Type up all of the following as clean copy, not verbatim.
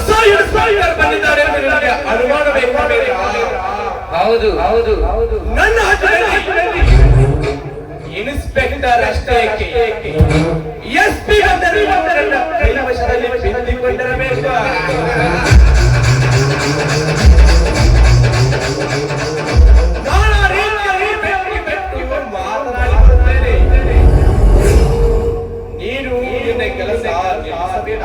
Inspector ಬಂದಿದ್ದಾರೆ ಎಂದು ನಿಮಗೆ ಅನುಮಾನ ಬೇಕಾ? ಹೌದು ಹೌದು ಹೌದು. ನನ್ನ ಹತ್ತಿರದಲ್ಲಿ ಇನ್ಸ್ಪೆಕ್ಟರ್ ಅಷ್ಟೇ ಎಸ್ಪಿ ಬಂದರೆ ನನ್ನ ಕೈವಶದಲ್ಲಿ ಬಿದ್ದುಕೊಂಡಿರಬೇಕು. ನಾನು ಆ ರೀತಿಯಲ್ಲಿ ಬೆಟ್ಟು ಮಾತನಾಡಿಕೊಳ್ಳುತ್ತೇನೆ. ನೀನು ನಿನ್ನ ಕೆಲಸ ನಿಲ್ಲಿಸಬೇಡ.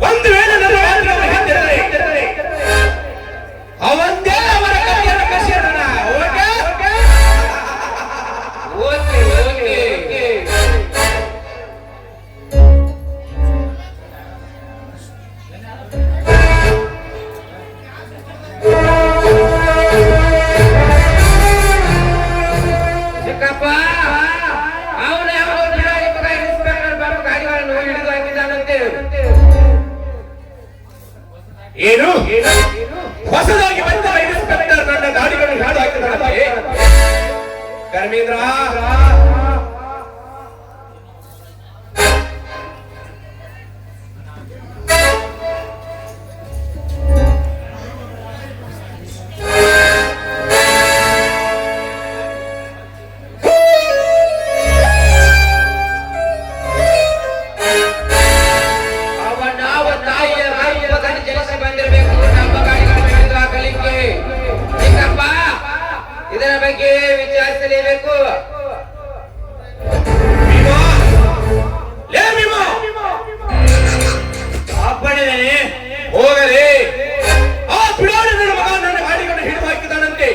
ಒಂದು ವೇಳೆ ನನ್ನ ಮಾತನ್ನು ಹಿಂದಿದ್ದರೆ ಅವಂದೇ ಅವರ ಕೈಯನ್ನು ಕಸಿಯೋಣ. Okay okay okay. ಚಿಕ್ಕಪ್ಪ ಅವನು ಯಾವ ಇನ್ಸ್ಪೆಕ್ಟರ್ ಬಾಬು ಗಾಡಿಗಳನ್ನು ಹಿಡಿದು ಹಾಕಿದ್ದಾನಂತೆ. ಏನು ಹೊಸದಾಗಿ ಬಂದ ಇನ್ಸ್ಪೆಕ್ಟರ್ ನನ್ನ ಗಾಡಿಗಳನ್ನು ಹಿಡಿದು ಹಾಕಿದ್ದಾನಂತೆ. ಕರ್ಮೇಂದ್ರ, ನಾವು ತಾಯಿಯ ರೂಪದಲ್ಲಿ ಜನಿಸಿ ಬಂದಿರಬೇಕು ನಮ್ಮ ಗಾಡಿಗಳನ್ನು ಹಿಡಿದು ಹಾಕಲಿಕ್ಕೆ. ಚಿಕ್ಕಪ್ಪ ಇದರ ಬಗ್ಗೆ ವಿಚಾರಿಸಲೇಬೇಕು. ಅಪ್ಪಣೆನೇ ಹೋಗಲಿ. ಆ ಬಿಡೋಣ ನನ್ನ ಮಗ ನನ್ನ ಗಾಡಿಗಳನ್ನು ಹಿಡಿದು ಹಾಕಿದಾನಂತೆ.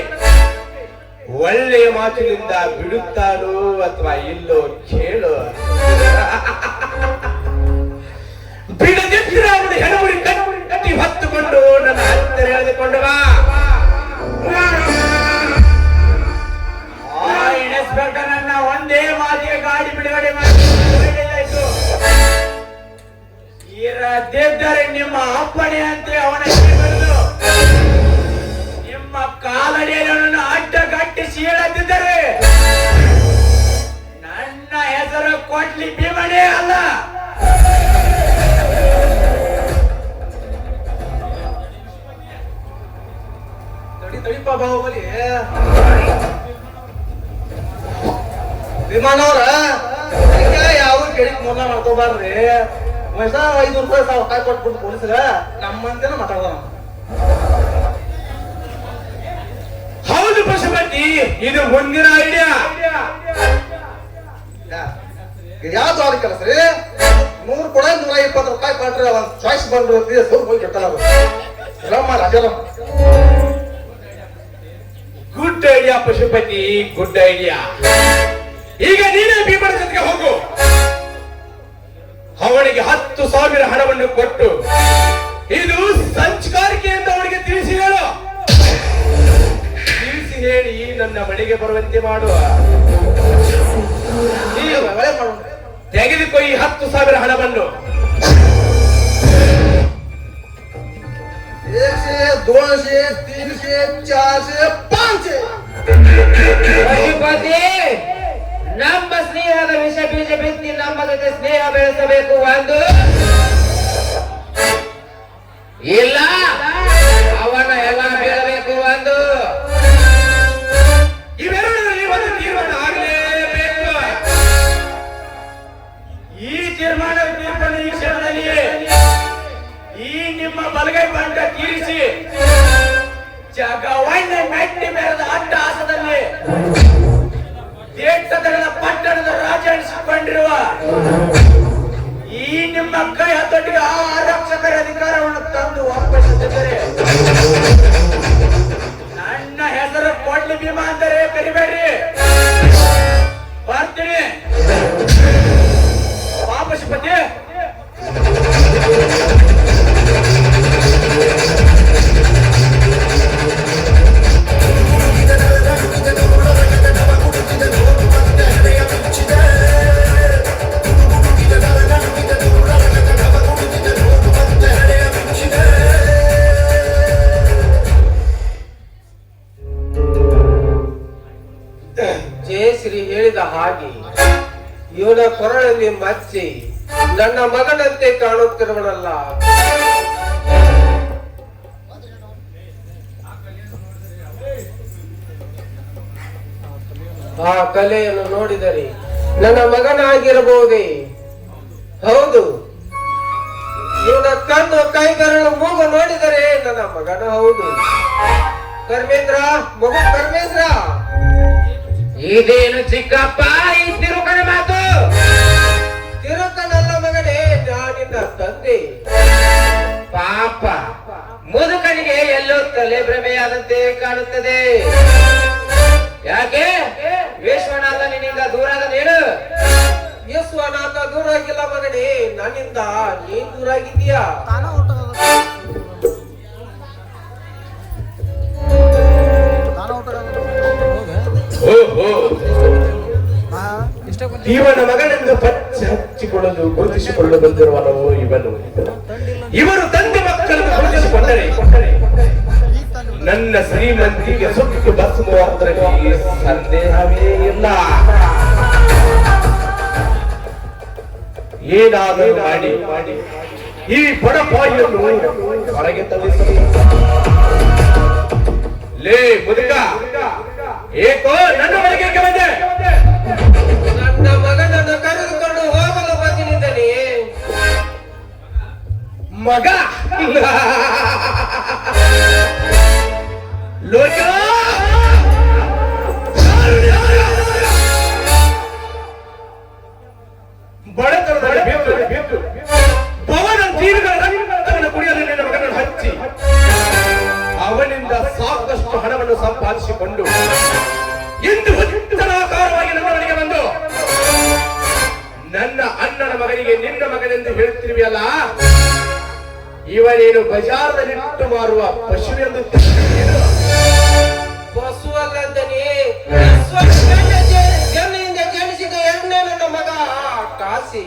ಒಳ್ಳೆಯ ಮಾತಿನಿಂದ ಬಿಡುತ್ತಾನೋ ಅಥವಾ ಇಲ್ಲೋ ಕೇಳು. ಬಿಡದಿದ್ದರೆ ಅವನು ಹೆಣಮುರಿ ಕಟ್ಟಿ ಹೊತ್ತುಕೊಂಡು ನನ್ನ ಹತ್ತಿರ ಎಳೆದುಕೊಂಡು ಬಾ. ಇನ್ಸ್ಪೆಕ್ಟರ್ ನನ್ನ ಒಂದೇ ಮಾತಿಗೆ ಗಾಡಿ ಬಿಡುಗಡೆ ಮಾಡಿ ಒಳ್ಳೆಯದಾಯ್ತು. ಇರದಿದ್ದರೆ ನಿಮ್ಮ ಅಪ್ಪಣೆ ಅಂತೆ ಅವನ ಬಿಡುವುದು. ನಿಮ್ಮ ಕಾಲಡಿಯನ್ನು ಅಡ್ಡಗಟ್ಟಿಸಿ ಹೇಳದಿದ್ದರೆ ನನ್ನ ಹೆಸರು ಕೊಡ್ಲಿ ಭೀಮಣೆ ಅಲ್ಲ. ತಡಿಪ ಬಾಹುಬಲಿ ವಿಮಾನವ್ರ ಯಾವ್ದು ಕೇಳಿ ಮೋಸ ಮಾಡ್ಕೋಬಾರ್ರಿ. ವಯಸ್ಸ 500 ರೂಪಾಯಿ ಕಾಯಿ ಕೊಟ್ಬಿಟ್ಟು ಪೊಲೀಸರ ನಮ್ಮಂತೇನ ಮಾತಾಡ್ದ. ಹೌದು ಪಶುಪತಿ, ಇದು ಮುಂದಿನ ಐಡಿಯಾ. ಯಾವ್ದು ಆದ ಕೆಲಸ ರೀ? 100 ಕೊಡ 120 ರೂಪಾಯಿ ಕೊಟ್ರೆ ಒಂದ್ ಚಾಯ್ಸ್ ಬಂದ್ರು ಸ್ವಲ್ಪ ಹೋಗಿ ಕೆಟ್ಟಲ್ಲ. Good idea Pashupati, good idea. ಈಗ ನೀನೇ ಭೀಮನ ಜೊತೆಗೆ ಹೋಗು. ಅವನಿಗೆ 10,000 ಹಣವನ್ನು ಕೊಟ್ಟು ಇದು ಸಂಚಕಾರಿಕೆ ಅಂತ ಅವನಿಗೆ ತಿಳಿಸಿ ಹೇಳು. ತಿಳಿಸಿ ಹೇಳಿ ನನ್ನ ಮನೆಗೆ ಬರುವಂತೆ ಮಾಡುವ. ತೆಗೆದುಕೊ ಈ 10,000 ಹಣವನ್ನು. 100, 200, 300, 400, 500. ಪಶುಪತಿ, ನಮ್ಮ ಸ್ನೇಹದ ವಿಷ ಬೀಜ ಬಿತ್ತಿ ನಮ್ಮ ಜೊತೆ ಸ್ನೇಹ ಬೆಳೆಸಬೇಕು. ಒಂದು ಇಲ್ಲ ಅವನ ಎಲ್ಲ ಬೀಳಬೇಕು. ಒಂದು ಇವೆರಡರಲ್ಲಿ ಒಂದು ತೀರ್ಮಾನ ಆಗಲೇಬೇಕು. ಈ ತೀರ್ಪನ್ನು ಈ ಕ್ಷಣದಲ್ಲಿ ಈ ನಿಮ್ಮ ಬಲಗೈ ಬಂಡ ತೀರಿಸಿ ಜಗವನ್ನ ಮೆಟ್ಟಿ ಮೇರದ ಅಟ್ಟಹಾಸದಲ್ಲಿ ದೇಶದ ಪಟ್ಟಣದ ರಾಜ ಎನಿಸಿಕೊಂಡಿರುವ ಈ ನಿಮ್ಮ ಕೈ ಹತ್ತೊಟ್ಟಿಗೆ ಆ ಆರಕ್ಷಕರ ಅಧಿಕಾರವನ್ನು ತಂದು ವಾಪಸ್ಸಿದ್ದರೆ ನನ್ನ ಹೆಸರು ಕೊಡ್ಲಿ ಭೀಮಾ ಅಂದರೆ ಕರಿಬೇಡ್ರಿ. ಬರ್ತೀನಿ ಪಶುಪತಿ. ನನ್ನ ಮಗನಂತೆ ಕಾಣುತ್ತಿರುವನಲ್ಲ. ಆ ಕಲೆಯನ್ನು ನೋಡಿದರೆ ನನ್ನ ಮಗನಾಗಿರಬಹುದೇ? ಹೌದು. ಇವನ ಕಣ್ಣು ಕೈಬೆರಳು ಮೂಗು ನೋಡಿದರೆ ನನ್ನ ಮಗನ ಹೌದು. ಧರ್ಮೇಂದ್ರ, ಮಗು ಧರ್ಮೇಂದ್ರ. ಇದೇನು ಚಿಕ್ಕಪ್ಪ ಈ ತಿರುಕನ ಮಾತು? ತಿರುಕನಲ್ಲ ಮಗನೇ, ನಾನಿನ್ನ ತಂದೆ. ಪಾಪ, ಮುದುಕನಿಗೆ ಎಲ್ಲೋ ತಲೆ ಭ್ರಮೆಯಾದಂತೆ ಕಾಣುತ್ತದೆ. ಯಾಕೆ ವಿಶ್ವನಾಥ ನಿನ್ನಿಂದ ದೂರಾದ ನೀನು? ವಿಶ್ವನಾಥ ದೂರ ಆಗಿಲ್ಲ ಮಗನೇ, ನನ್ನಿಂದ ನೀನ್ ದೂರ ಆಗಿದ್ದೀಯಾ. ಇವನ ಮಗನೆಂದು ಪಚ್ಚ ಹಚ್ಚಿಕೊಳ್ಳಲು ಗುರುತಿಸಿಕೊಳ್ಳಲು ಬಂದಿರುವನು ಇವನು. ಇವರು ತಂದೆ ಮಕ್ಕಳನ್ನು ಗುರುತಿಸಿಕೊಂಡರೆ ನನ್ನ ಶ್ರೀಮಂತಿಗೆ ಸುಟ್ಟು ಭಸ್ಮವಾದರಲ್ಲಿ ಸಂದೇಹವೇ ಇಲ್ಲ. ಏನಾದರೂ ಮಾಡಿ ಈ ಬಡಪಾಯಿಯನ್ನು ಹೊರಗೆ ತಳ್ಳಿಸಲು. ಲೇ ಮುದುಕ, ಏಕೋ ನನ್ನ ಮನೆಗೆ ಬಂದೆ? ನನ್ನ ಮಗನನ್ನು ಕರೆದುಕೊಂಡು ಹೋಗಲು ಬಂದಿದ್ದೇನೆ. ಮಗ ಲೋಕ ಬಡತನದ ಬೇಕು ಪವನ ತೀರುಗಳ ರಕ್ತವನ್ನು ಕುಡಿಯಲು ನಿನ್ನ ಮಗನನ್ನು ಹಚ್ಚಿ ಅವನಿಂದ ಸಾಕಷ್ಟು ಹಣವನ್ನು ಸಂಪಾದಿಸಿಕೊಂಡು ಎಂದು ಉತ್ತರಾಕಾರವಾಗಿ ನನ್ನ ಮನೆಗೆ ಬಂದು ನನ್ನ ಅಣ್ಣನ ಮಗನಿಗೆ ನಿನ್ನ ಮಗನೆಂದು ಹೇಳ್ತಿರುವಿಯಲ್ಲ, ಇವನೇನು ಬಜಾರದಲ್ಲಿಟ್ಟು ಮಾರುವ ಪಶುವೆಂದು ಪಶುವಲ್ಲಂದನೇ, ಜನ್ನಿಂದ ಜನಿಸಿದ ಎಣ್ಣೆ ನನ್ನ ಮಗ ಕಾಸಿ.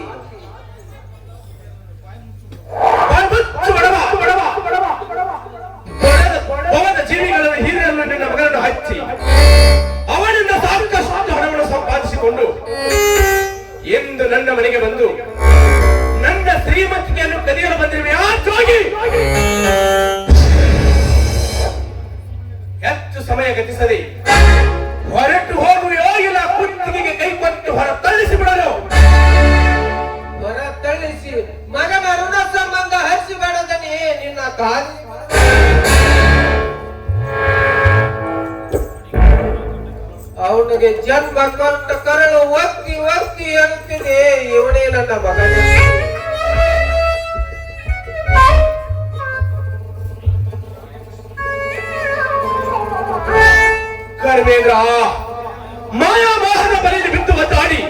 ಭವದ ಜೀವಿಗಳನ್ನು ಹೀರೆಯನ್ನು ನಿನ್ನ ಮಗನನ್ನು ಹಚ್ಚಿ ಅವನಿಂದ ಸಾಕಷ್ಟು ಹಣವನ್ನು ಸಂಪಾದಿಸಿಕೊಂಡು ಎಂದು ನನ್ನ ಮನೆಗೆ ಬಂದು ನನ್ನ ಶ್ರೀಮಂತಿಕೆಯನ್ನು ಕದಿಯಲು ಬಂದಿರುವೆ. ಹೆಚ್ಚು ಸಮಯ ಗತಿಸದೆ ಹೊರಟು ಹೋಗುವೆಯೋ ಇಲ್ಲ ಕುತ್ತಿಗೆಗೆ ಕೈ ಕೊಟ್ಟು ಹೊರ ತಳ್ಳಿಸಿ ಬಿಡಲು. ಹೊರ ತಳ್ಳಿಸಿ ಮಗನ ಋಣ ಸಂಬಂಧ ಹರಿಸಿಬೇಡದನೇ ನಿನ್ನ ಕಾಲಿ. ಅವನಿಗೆ ಜನ್ಮ ಕೊಟ್ಟ ಕರಳು ಒತ್ತಿ ಒತ್ತಿ ಅನ್ನುತ್ತಿದೆ. ಇವನೇ ನನ್ನ ಮಗನೇ. ಧರ್ಮೇಂದ್ರ, ಮಾಯಾಮೋಹನ ಬಲಿಯಲ್ಲಿ ಬಿದ್ದು ಒದ್ದಾಡಿ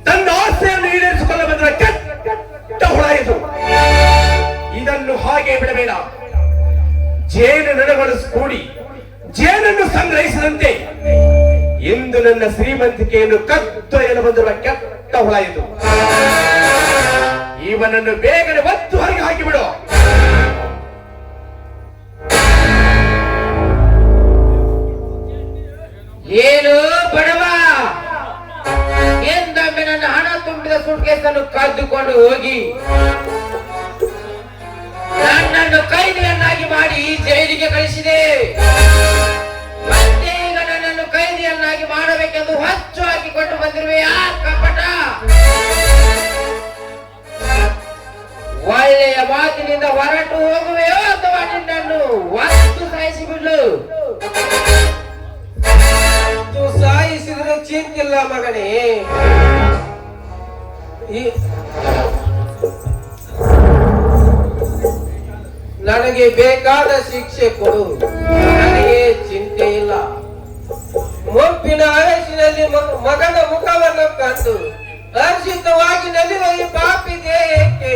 ತನ್ನ ಆಸೆಯನ್ನು ಈಡೇರಿಸಿಕೊಂಡು ಬಂದ ಕೆಟ್ಟ ಹುಳ ಇದು. ಇದನ್ನು ಹಾಗೆ ಬಿಡಬೇಡ. ಜೇನು ನೊಣಗಳು ಕೂಡಿ ಜೇನನ್ನು ಸಂಗ್ರಹಿಸಿದಂತೆ ಇಂದು ನನ್ನ ಶ್ರೀಮಂತಿಕೆಯನ್ನು ಕತ್ತೊಯ್ಯಲು ಬಂದಿರುವ ಕೆಟ್ಟ ಹುಳ ಇದು. ಇವನನ್ನು ಬೇಗನೆ ಒತ್ತು ಹೊರಗೆ ಹಾಕಿಬಿಡು. ಏನು ಬಡವ, ಎಂದೊಮ್ಮೆ ನನ್ನ ಹಣ ತುಂಬಿದ ಸುಟ್ಕೇಸನ್ನು ಕದ್ದುಕೊಂಡು ಹೋಗಿ ನನ್ನನ್ನು ಕೈದಿಯನ್ನಾಗಿ ಮಾಡಿ ಜೈಲಿಗೆ ಕಳಿಸಿದೆ. ಮತ್ತೆ ಈಗ ನನ್ನನ್ನು ಕೈದಿಯನ್ನಾಗಿ ಮಾಡಬೇಕೆಂದು ಹೊಚ್ಚು ಹಾಕಿಕೊಂಡು ಬಂದಿರುವೆ. ಆ ಕಪಟ ಒಳ್ಳೆಯ ಮಾತಿನಿಂದ ಹೊರಟು ಹೋಗುವೆಯೋ ಅಥವಾ ನಿನ್ನನ್ನು ಒತ್ತು ಸಾಯಿಸಿ ಬಿಡ್ಲು? ಸಾಯಿಸಿದ್ರೆ ಚಿಂತಿಲ್ಲ ಮಗನೇ. ನನಗೆ ಬೇಕಾದ ಶಿಕ್ಷೆ ಕೊಡು, ನನಗೆ ಚಿಂತೆ ಇಲ್ಲ. ಮುಪ್ಪಿನ ವಯಸ್ಸಿನಲ್ಲಿ ಮಗನ ಮುಖವನ್ನು ಕಂಡು ಹರ್ಷಿತವಾಗಿ ನಲಿಯುವ ಈ ಪಾಪಿಗೆ ಏಕೆ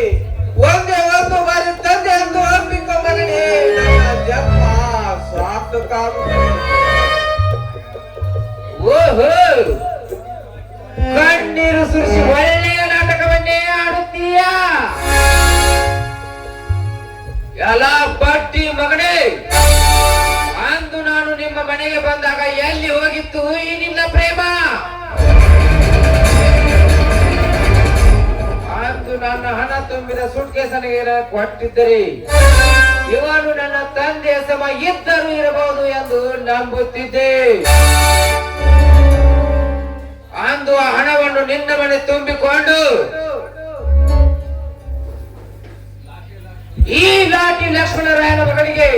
ಒಂದೇ ಒಂದು ಬಾರಿ ತಂದೆ ಎಂದು ಅರ್ಪಿಕೊ ಮಗನೇ. ನನ್ನ ಜನ್ಮ ಸಾರ್ಥಕ. ಓಹೋ, ಕಣ್ಣೀರು ಸುರಿಸಿ ಒಳ್ಳೆಯ ನಾಟಕವನ್ನೇ ಆಡುತ್ತೀಯಾ? ಎಲ್ಲ ಬಡ್ಡಿ ಮಗನೇ, ಅಂದು ನಾನು ನಿಮ್ಮ ಮನೆಗೆ ಬಂದಾಗ ಎಲ್ಲಿ ಹೋಗಿತ್ತು ಈ ನಿನ್ನ ಪ್ರೇಮ? ನನ್ನ ಹಣ ತುಂಬಿದ ಸುಟ್ಕೇಸನಿಗೆ ಕೊಟ್ಟಿದ್ದರೆ ಇವನು ನನ್ನ ತಂದೆಯ ಸಮ ಇದ್ದರೂ ಇರಬಹುದು ಎಂದು ನಂಬುತ್ತಿದ್ದೆ. ಅಂದು ಆ ಹಣವನ್ನು ನಿನ್ನ ಮನೆ ತುಂಬಿಕೊಂಡು ಈ ಲಾಟಿ ಲಕ್ಷ್ಮಣರಾಯನ ಮಗನಿಗೆ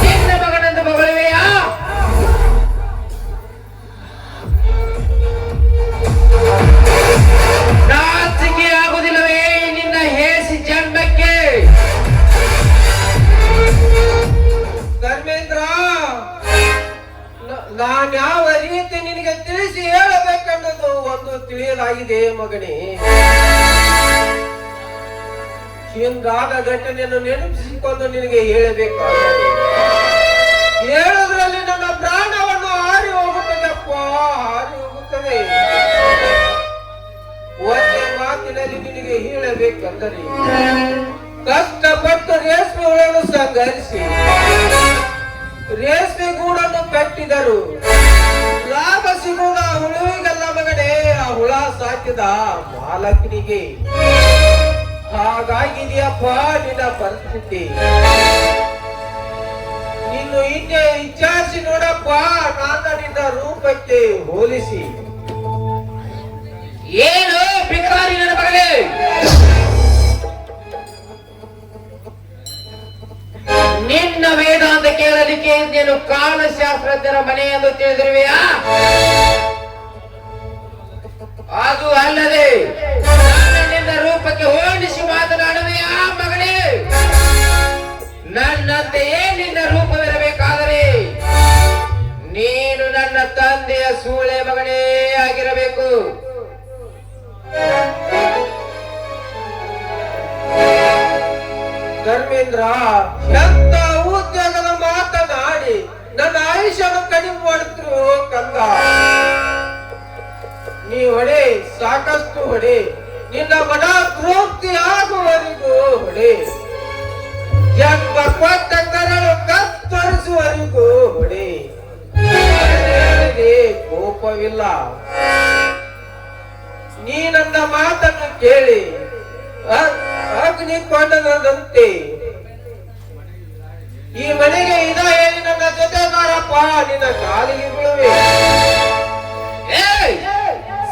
ನಿನ್ನ ಮಗನೆಂದು ಮಗಳುವೆಯಾ? ನಾಚಿಕೆ ಆಗುವುದಿಲ್ಲವೇ ನಿನ್ನ ಹೇಸಿ ಜನ್ಮಕ್ಕೆ? ಧರ್ಮೇಂದ್ರ, ನಾನ್ ಯಾವ ರೀತಿ ನಿನಗೆ ತಿಳಿಸಿ ಹೇಳಬೇಕನ್ನೋದು ಒಂದು ತಿಳಿಯಲಾಗಿದೆ ಮಗನೇ. ಹಿಂದಾದ ಘಟನೆಯನ್ನು ನೆನಪಿಸಿಕೊಂಡು ನಿನಗೆ ಹೇಳಬೇಕಾಗಿದೆ. ಹೇಳೋದ್ರಲ್ಲಿ ನನ್ನ ಪ್ರಾಣವನ್ನು ಹಾರಿ ಹೋಗುತ್ತದಪ್ಪ, ಹಾರಿ ಹೋಗುತ್ತದೆ. ಒಂದೇ ಮಾತಿನಲ್ಲಿ ನಿನಗೆ ಹೇಳಬೇಕಂದರೆ, ಕಷ್ಟಪಟ್ಟು ರೇಷ್ಮೆ ಹುಳನ್ನು ಸಂಘರಿಸಿ ರೇಷ್ಮೆ ಗೂಡನ್ನು ಕಟ್ಟಿದರು. ಲಾಭ ಸಿಗುವುದ ಹುಳುವಿಗಲ್ಲ ಮಗನೇ, ಆ ಹುಳ ಸಾಕಿದ ಮಾಲಕನಿಗೆ. ಹಾಗಾಗಿದೆಯಪ್ಪ ನಿನ್ನ ಪರಿಸ್ಥಿತಿ. ನೀನು ಹಿಂದೆ ವಿಚಾರಿಸಿ ನೋಡಪ್ಪ, ನನ್ನ ನಿನ್ನ ರೂಪಕ್ಕೆ ಹೋಲಿಸಿ. ಏನು ಭಿಕಾರಿ ನನ್ನ ಮಗಳೇ, ನಿನ್ನ ವೇದಾಂತ ಕೇಳಲಿಕ್ಕೆ ನೀನು ಕಾಲಶಾಸ್ತ್ರಜ್ಞರ ಮನೆ ಎಂದು ತಿಳಿದಿರುವೆಯಾ? ಅದು ಅಲ್ಲದೆ ನಿನ್ನ ರೂಪಕ್ಕೆ ಹೋಲಿಸಿ ಮಾತನಾಡುವೆಯಾ ಮಗಳೇ? ನನ್ನಂತೆಯೇ ನಿನ್ನ ರೂಪವಿರಬೇಕಾದರೆ ನೀನು ನನ್ನ ತಂದೆಯ ಸೂಳೆ ಮಗನೇ ಆಗಿರಬೇಕು. ಧರ್ಮೇಂದ್ರ, ಎಂತ ಉದ್ಯೋಗದ ಮಾತನಾಡಿ ನನ್ನ ಆಯುಷ್ಯವನ್ನು ಕಡಿಮೆ ಮಾಡುತ್ತಿರು ಕಂದ. ನೀ ಹೊಡೆ, ಸಾಕಷ್ಟು ಹೊಡೆ, ನಿನ್ನ ಮನ ತೃಪ್ತಿ ಆಗುವವರೆಗೂ ಹೊಡೆ, ಜನ್ಮ ಕೊಟ್ಟ ಕರಳು ಕತ್ತರಿಸುವವರೆಗೂ ಹೊಡೆ. ಕೋಪವಿಲ್ಲ. ನೀ ನನ್ನ ಮಾತನ್ನು ಕೇಳಿ ಅಗ್ನಿ ಕೊಂಡದಂತೆ ಈ ಮನೆಗೆ ಇದ ಹೇಳಿ ನನ್ನ ಜೊತೆ ಬಾರಪ್ಪ, ನಿನ್ನ ಕಾಲಿಗೆ ಬೀಳುವೆ.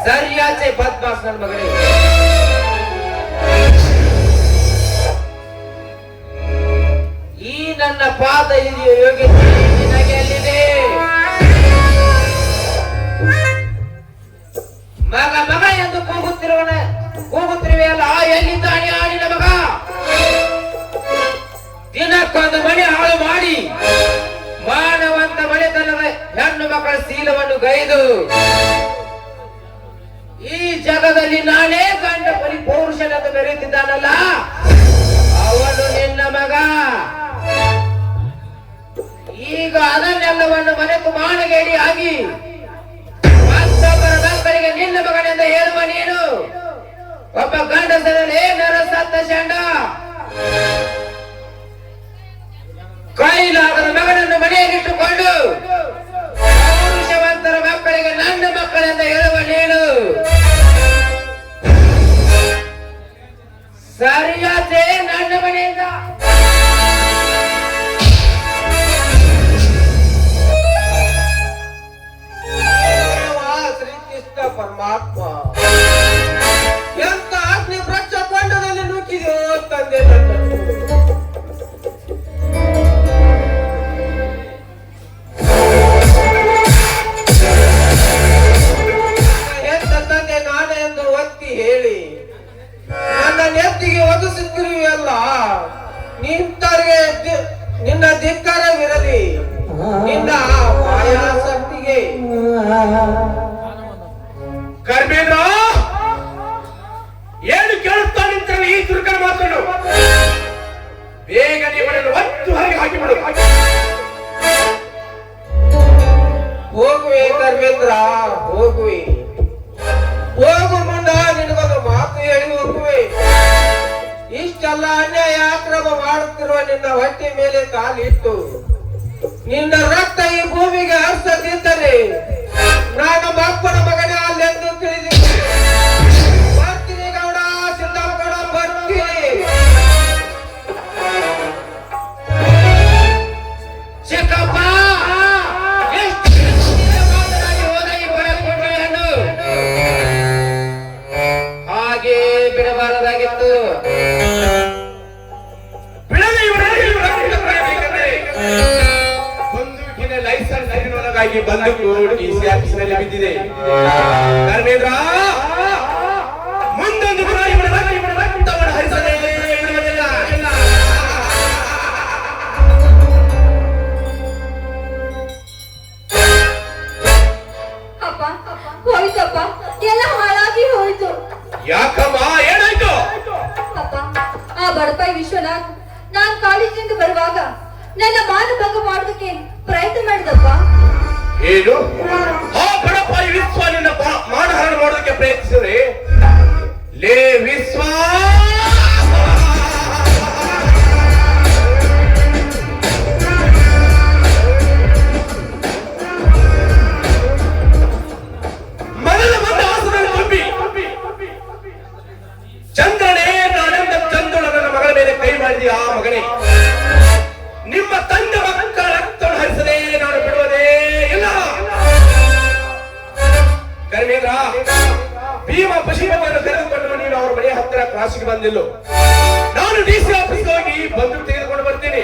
ಸರಿಯಾಚೆ ಬದ್ಮಾಸ್ ನನ್ನ ಮಗನೇ. ಈ ನನ್ನ ಪಾದ ಹಿರಿಯ ಯೋಗ್ಯತೆ ನಿನಗೆ ಅಲ್ಲಿದೆ. ಮಗ ಮಗ ಎಂದು ಕೂಗುತ್ತಿರುವೆಯಲ್ಲ, ಎಲ್ಲಿದ್ದಾನೆ ಆ ನಿನ್ನ ಮಗ? ದಿನಕ್ಕೊಂದು ಮನೆ ಹಾಳು ಮಾಡಿ ಮಾನವಂತ ಮನೆತನದ ಹೆಣ್ಣು ಮಕ್ಕಳ ಶೀಲವನ್ನು ಗೈದು ಈ ಜಗದಲ್ಲಿ ನಾನೇ ಗಂಡ ಪರಿಪೌರುಷನೆಂದು ಮೆರೆಯುತ್ತಿದ್ದಾನಲ್ಲ, ಅವನು ನಿನ್ನ ಮಗ. ಈಗ ಅದನ್ನೆಲ್ಲವನ್ನು ಮನೆತು ಮಾನಗೇಡಿ ಆಗಿ ಮತ್ತೊಬ್ಬರ ಮಕ್ಕಳಿಗೆ ನಿನ್ನ ಮಗನೆಂದ ಹೇಳುವ ನೀನು ಒಬ್ಬ ಗಂಡಸರಲ್ಲಿ ನರಸತ್ತ ಚಂಡ. ಕೈಲಾಗದ ಮಗನನ್ನು ಮನೆಯಲ್ಲಿಟ್ಟುಕೊಂಡು ಪೌರುಷವಂತರ ಮಕ್ಕಳಿಗೆ ನನ್ನ ಮಕ್ಕಳೆಂದ ಹೇಳುವ ನೀನು ಸರಿಯಾಚೆ ನನ್ನ ಮನೆಯಿಂದ. ಶ್ರೀಕೃಷ್ಣ ಪರಮಾತ್ಮ ಎಂತ ಅಗ್ನಿ ವೃಕ್ಷ ಕೊಂಡದಲ್ಲಿ ನುಗ್ಗಿದೆಯೋ ತಂದೆ. ಎಂತ ತಂದೆ ನಾನೇ ಎಂದು ಒತ್ತಿ ಹೇಳಿ ನನ್ನ ನೆತ್ತಿಗೆ ಒದಗಿಸುತ್ತಿರುವೆಯಲ್ಲ, ನಿನ್ನ ಧಿಕ್ಕಾರವಿರಲಿ, ನಿನ್ನ ಮಾಯಾಸಕ್ತಿಗೆ. ಗರ್ಭೇಂದ್ರ, ಏನು ಕೇಳುತ್ತಾ ನಿಂತಿರುವ ಈ ದುರ್ಗನ ಮಾತನ್ನು ಬೇಗ ನೀವು ಒತ್ತು ಹಾಗೆ ಹಾಕಿಬಿಡು. ಹೋಗುವೆ ಧರ್ಮೇಂದ್ರ, ಹೋಗುವೆ. ಹೋಗು ಮುಂಡ, ನಿನಗೊಂದು ಮಾತು ಹೇಳಿ ಹೋಗುವೆ. ಇಷ್ಟೆಲ್ಲ ಅನ್ಯಾಯ ಆಕ್ರಮ ಮಾಡುತ್ತಿರುವ ನಿನ್ನ ಹೊಟ್ಟೆ ಮೇಲೆ ಕಾಲಿಟ್ಟು ನಿನ್ನ ರಕ್ತ ಈ ಭೂಮಿಗೆ ಹರಿಸದಿದ್ದರೆ ನಾನು ಅಪ್ಪನ ಮಗನೇ ಅಲ್ಲೆಂದು ತಿಳಿದಿದ್ದೆ. ಬರ್ತೀನಿ ಗೌಡ, ಸಿದ್ದಪ್ಪಗೌಡ. ಲೈಸೆನ್ಸ್ ಬಂದೂಕು ಡಿಸಿ ಆಫೀಸಿನಲ್ಲಿ ಬಿದ್ದಿದೆ. ಧರ್ಮೇಂದ್ರ ಮುಂದೊಂದು ದಿನ ಇವನ ರಕ್ತವನ್ನು ಹರಿಸದೆ ಬಿಡುವುದಿಲ್ಲ. ಅಪ್ಪ ಹೋಯ್ತಪ್ಪ, ಎಲ್ಲ ಹಾಳಾಗಿ ಹೋಯ್ತು. ಯಾಕಮ್ಮ, ಏನಾಯ್ತು? ಅಪ್ಪ, ಆ ಬಡಪಾಯಿ ವಿಶ್ವನಾಥ್ ನಾನ್ ಕಾಲೇಜಿನಿಂದ ಬರುವಾಗ ನನ್ನ ಮಾನಭಂಗ ಮಾಡೋದಕ್ಕೆ ಪ್ರಯತ್ನ ಮಾಡಿದಪ್ಪ. ಏನು? ಆ ಬಡಪಾಯಿ ವಿಶ್ವ ನಿನ್ನ ಮಾನಹಾರ ಮಾಡೋದಕ್ಕೆ ಪ್ರಯತ್ನಿಸಿದ್ರೆ ಲೇ ವಿಶ್ವ, ಮೊದಲ ಬಂದ ಆಸನದಲ್ಲಿ ತುಂಬಿ ಚಂದ್ರನೇ ನಾನೆಂದ ಚಂದ್ರನ ನನ್ನ ಮಗಳ ಮೇಲೆ ಕೈ ಮಾಡಿದ ಆ ಮಗನೇ, ನಿಮ್ಮ ತಂದೆ ಮಕ್ಕಳ ರಕ್ತವನ್ನು ಹರಿಸದೆ ನಾನು ಬಿಡುವುದೇ ಇಲ್ಲ. ಧರ್ಮೇಂದ್ರ, ಭೀಮ ಪಶುಪತಿಯನ್ನು ತೆಗೆದುಕೊಂಡು ನೀನು ಅವರ ಮನೆಯ ಹತ್ತಿರ ಕ್ರಾಸಿಗೆ ಬಂದಿಲ್ಲ. ನಾನು ಡಿಸಿ ಆಫೀಸ್ಗೆ ಹೋಗಿ ಬಂದು ತೆಗೆದುಕೊಂಡು ಬರ್ತೀನಿ.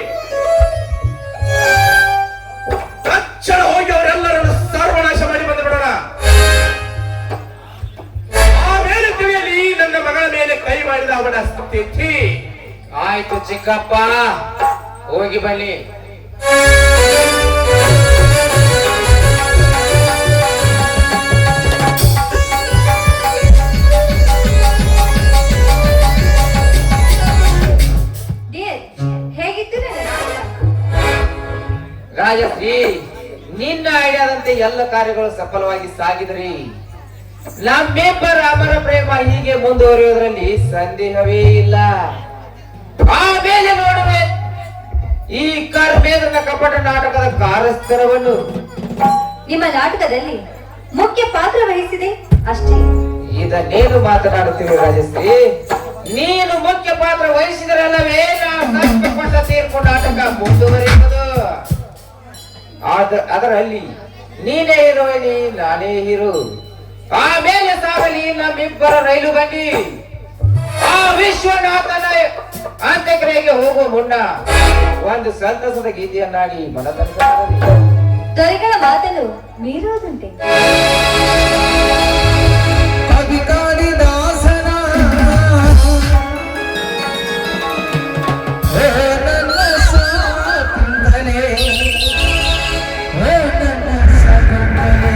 ತಕ್ಷಣ ಹೋಗಿ ಅವರೆಲ್ಲರನ್ನು ಸರ್ವನಾಶ ಮಾಡಿ ಬಂದು ಬಿಡೋಣ. ಆಮೇಲೆ ತಿಳಿಯಲಿ ನನ್ನ ಮಗಳ ಮೇಲೆ ಕೈ ಮಾಡಿದ ಅವನ ಸ್ಥಿತಿ. ಆಯ್ತು ಚಿಕ್ಕಪ್ಪ, ಹೋಗಿ ಬನ್ನಿ. ಡಿಯರ್, ಹೇಗಿತ್ತು ನನ್ನ ನಾಟಕ? ರಾಜಶ್ರೀ, ನಿನ್ನ ಐಡಿಯಾದಂತೆ ಎಲ್ಲ ಕಾರ್ಯಗಳು ಸಫಲವಾಗಿ ಸಾಗಿದ್ರಿ. ನಮ್ಮಿಬ್ಬರ ಅಮರ ಪ್ರೇಮ ಹೀಗೆ ಮುಂದುವರಿಯುವುದರಲ್ಲಿ ಸಂದೇಹವೇ ಇಲ್ಲ. ಆಮೇಲೆ ನೋಡುವೆ ಈ ಕರ್ಮೇಂದ್ರನ ಕಪಟ ನಾಟಕದ ಕಾರ್ಯಸ್ಥರವನ್ನು. ನಿಮ್ಮ ನಾಟಕದಲ್ಲಿ ಮುಖ್ಯ ಪಾತ್ರ ವಹಿಸಿದೆ ಅಷ್ಟೇ. ಇದನ್ನೇನು ಮಾತನಾಡುತ್ತೀವಿ ರಾಜಶ್ರೀ? ನೀನು ಮುಖ್ಯ ಪಾತ್ರ ವಹಿಸಿದರಲ್ಲವೇ ಕಷ್ಟಪಟ್ಟ ತೀರ್ಕೊಂಡು ನಾಟಕ ಮುಂದುವರಿಯುವುದು. ಅದರಲ್ಲಿ ನೀನೇ ಹೀರೋಯಿನಿ, ನಾನೇ ಹೀರೋ. ಆಮೇಲೆ ಸಾಗಲಿ ನಮ್ಮಿಬ್ಬರ ರೈಲು ಬಂಡಿ. ಆ ವಿಶ್ವನಾಥನ ಅಂತ್ಯಕ್ರಿಯೆಗೆ ಹೋಗುವ ಮುನ್ನ ಒಂದು ಸಂತಸದ ಗೀತೆಯನ್ನಾಡಿ ಮನತನಸದಲ್ಲಿ ದೊರೆಗಳ ಮಾತನ್ನು ಮೀರುವುದುಂಟೆ. ಅಧಿಕಾರಿದಾಸನ ನನ್ನ ಸಾಕಂದನೆ, ನನ್ನ ಸಾಕಂದನೆ, ನನ್ನ ಶಾಕಂದನೆ.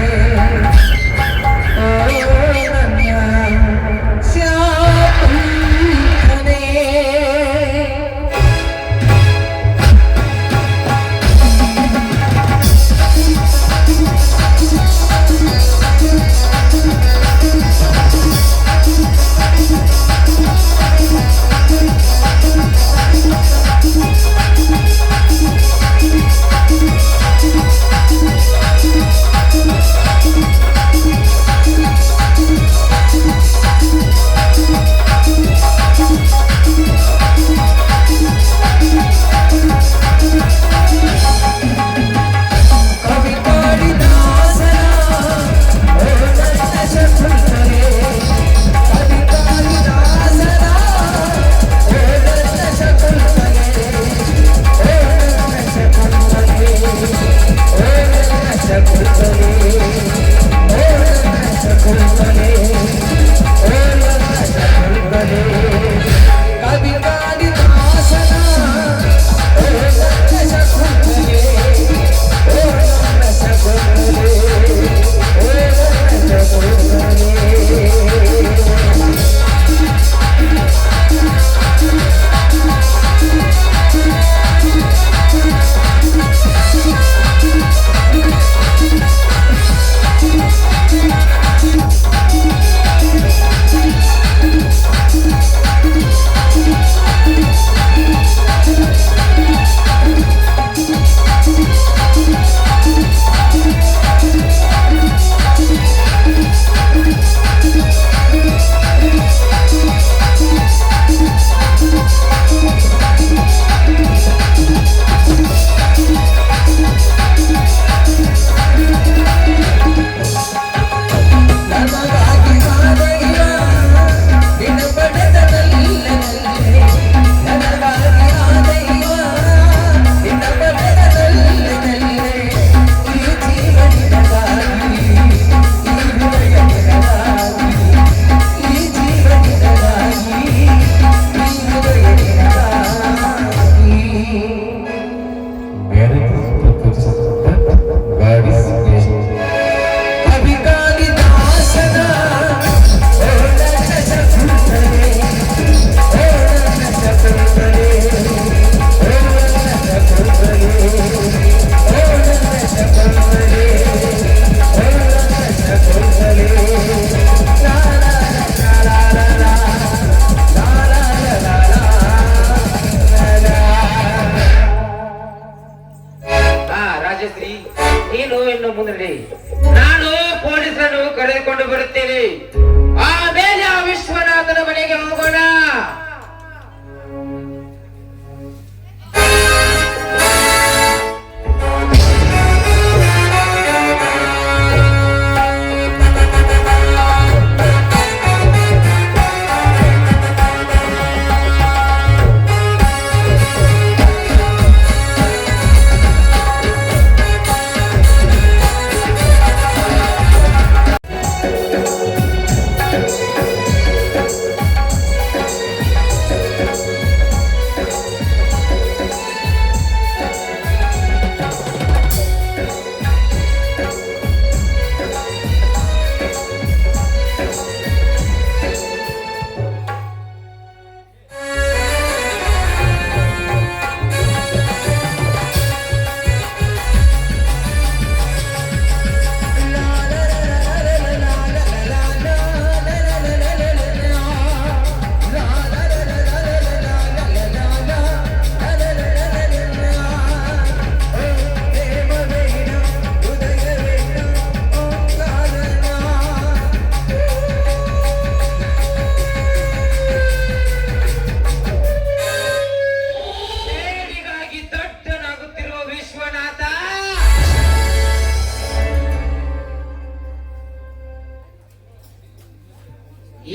ರಾಜಶ್ರೀ, ನೀನು ಇನ್ನು ಮುಂದೆ ನಾನು ಪೊಲೀಸರನ್ನು ಕರೆದುಕೊಂಡು ಬರುತ್ತೇನೆ. ಆಮೇಲೆ ಆ ವಿಶ್ವನಾಥನ ಮನೆಗೆ ಹೋಗೋಣ.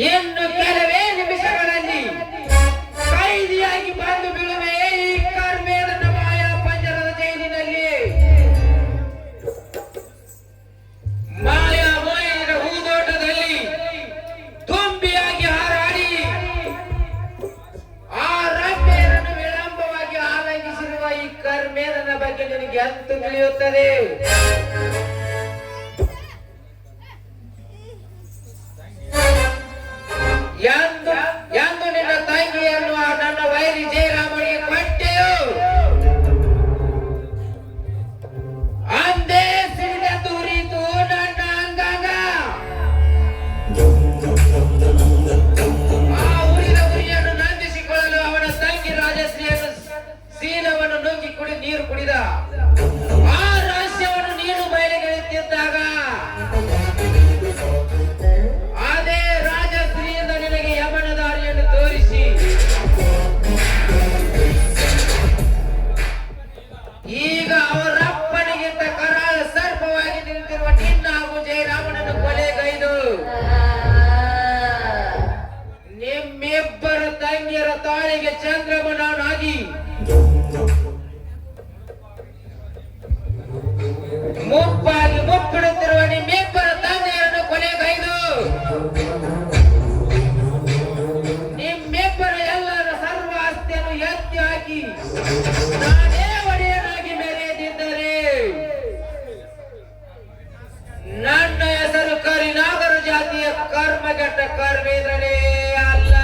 ಇನ್ನು ಕೆಲವೇ ನಿಮಿಷಗಳಲ್ಲಿ ಕೈದಿಯಾಗಿ ಬಂದು ಬೀಳುವೆ ಈ ಕಾರ್ಮೇಲನ ಮಾಯಾ ಪಂಜರದ ಜೈಲಿನಲ್ಲಿ. ಮಾಯಾ ಮೋಹಿನಿಯ ಹೂದೋಟದಲ್ಲಿ ತುಂಬಿಯಾಗಿ ಹಾರಾಡಿ ಆ ರಮ್ಯರನ್ನು ವಿಳಂಬವಾಗಿ ಆಲಂಗಿಸಿರುವ ಈ ಕಾರ್ಮೇಲನ ಬಗ್ಗೆ ನಿನಗೆ ಅಂತೂ ತಿಳಿಯುತ್ತದೆ. ಎಂದು ನಿನ್ನ ತಂಗಿಯನ್ನು ನನ್ನ ವೈರಿ ಜಯರಾಮನಿಗೆ ಕೊಟ್ಟೆಯೋ ಅಂದೇ ಸಿಡಿದೆದ್ದು ಉರಿಯಿತು ನನ್ನ ಅಂಗಾಂಗ. ಆ ಉರಿದ ಉರಿಯನ್ನು ನಂದಿಸಿಕೊಳ್ಳಲು ಅವನ ತಂಗಿ ರಾಜಶ್ರೀಯನ್ನು ಶೀಲವನ್ನು ನುಂಗಿ ನೀರು ಕುಡಿದ. ಆ ರಹಸ್ಯವನ್ನು ನೀನು ಬಯಲಿಗೆಳೆಯುತ್ತಿದ್ದಾಗ ಅದೇ ರಾಜಶ್ರೀಯಿಂದ ನಿನಗೆ ಯಮನ ದಾರಿಯನ್ನು ತೋರಿಸಿ ಈಗ ಅವರಪ್ಪನಿಗಿಂತ ಕರಾಳ ಸರ್ಪವಾಗಿ ನಿಂತಿರುವ ನಿನ್ನ ಹಾಗೂ ಜಯರಾಮನನ್ನು ಕೊಲೆಗೈದು ನಿಮ್ಮಿಬ್ಬರ ತಂಗಿಯರ ತಾಳಿಗೆ ಚಂದ್ರಮನಾಗಿ ಮುಪ್ಪಾಗಿ ಮುಪ್ಪಿಡುತ್ತಿರುವ ನಿಮ್ಮಿಬ್ಬರ ತಂದೆಯರನ್ನು ಕೊಲೆಗೈದು ನಿಮ್ಮಿಬ್ಬರ ಎಲ್ಲರ ಸರ್ವ ಆಸ್ತಿಯನ್ನು ಎತ್ತಿ ಹಾಕಿ ನಾನೇ ಒಡೆಯನಾಗಿ ಮೆರೆಯದಿದ್ದರೆ ನನ್ನ ಹೆಸರು ಕರಿನಾಗರ ಜಾತಿಯ ಕರ್ಮಗೆಟ್ಟ ಕರ್ಮೇಂದ್ರನೇ ಅಲ್ಲ.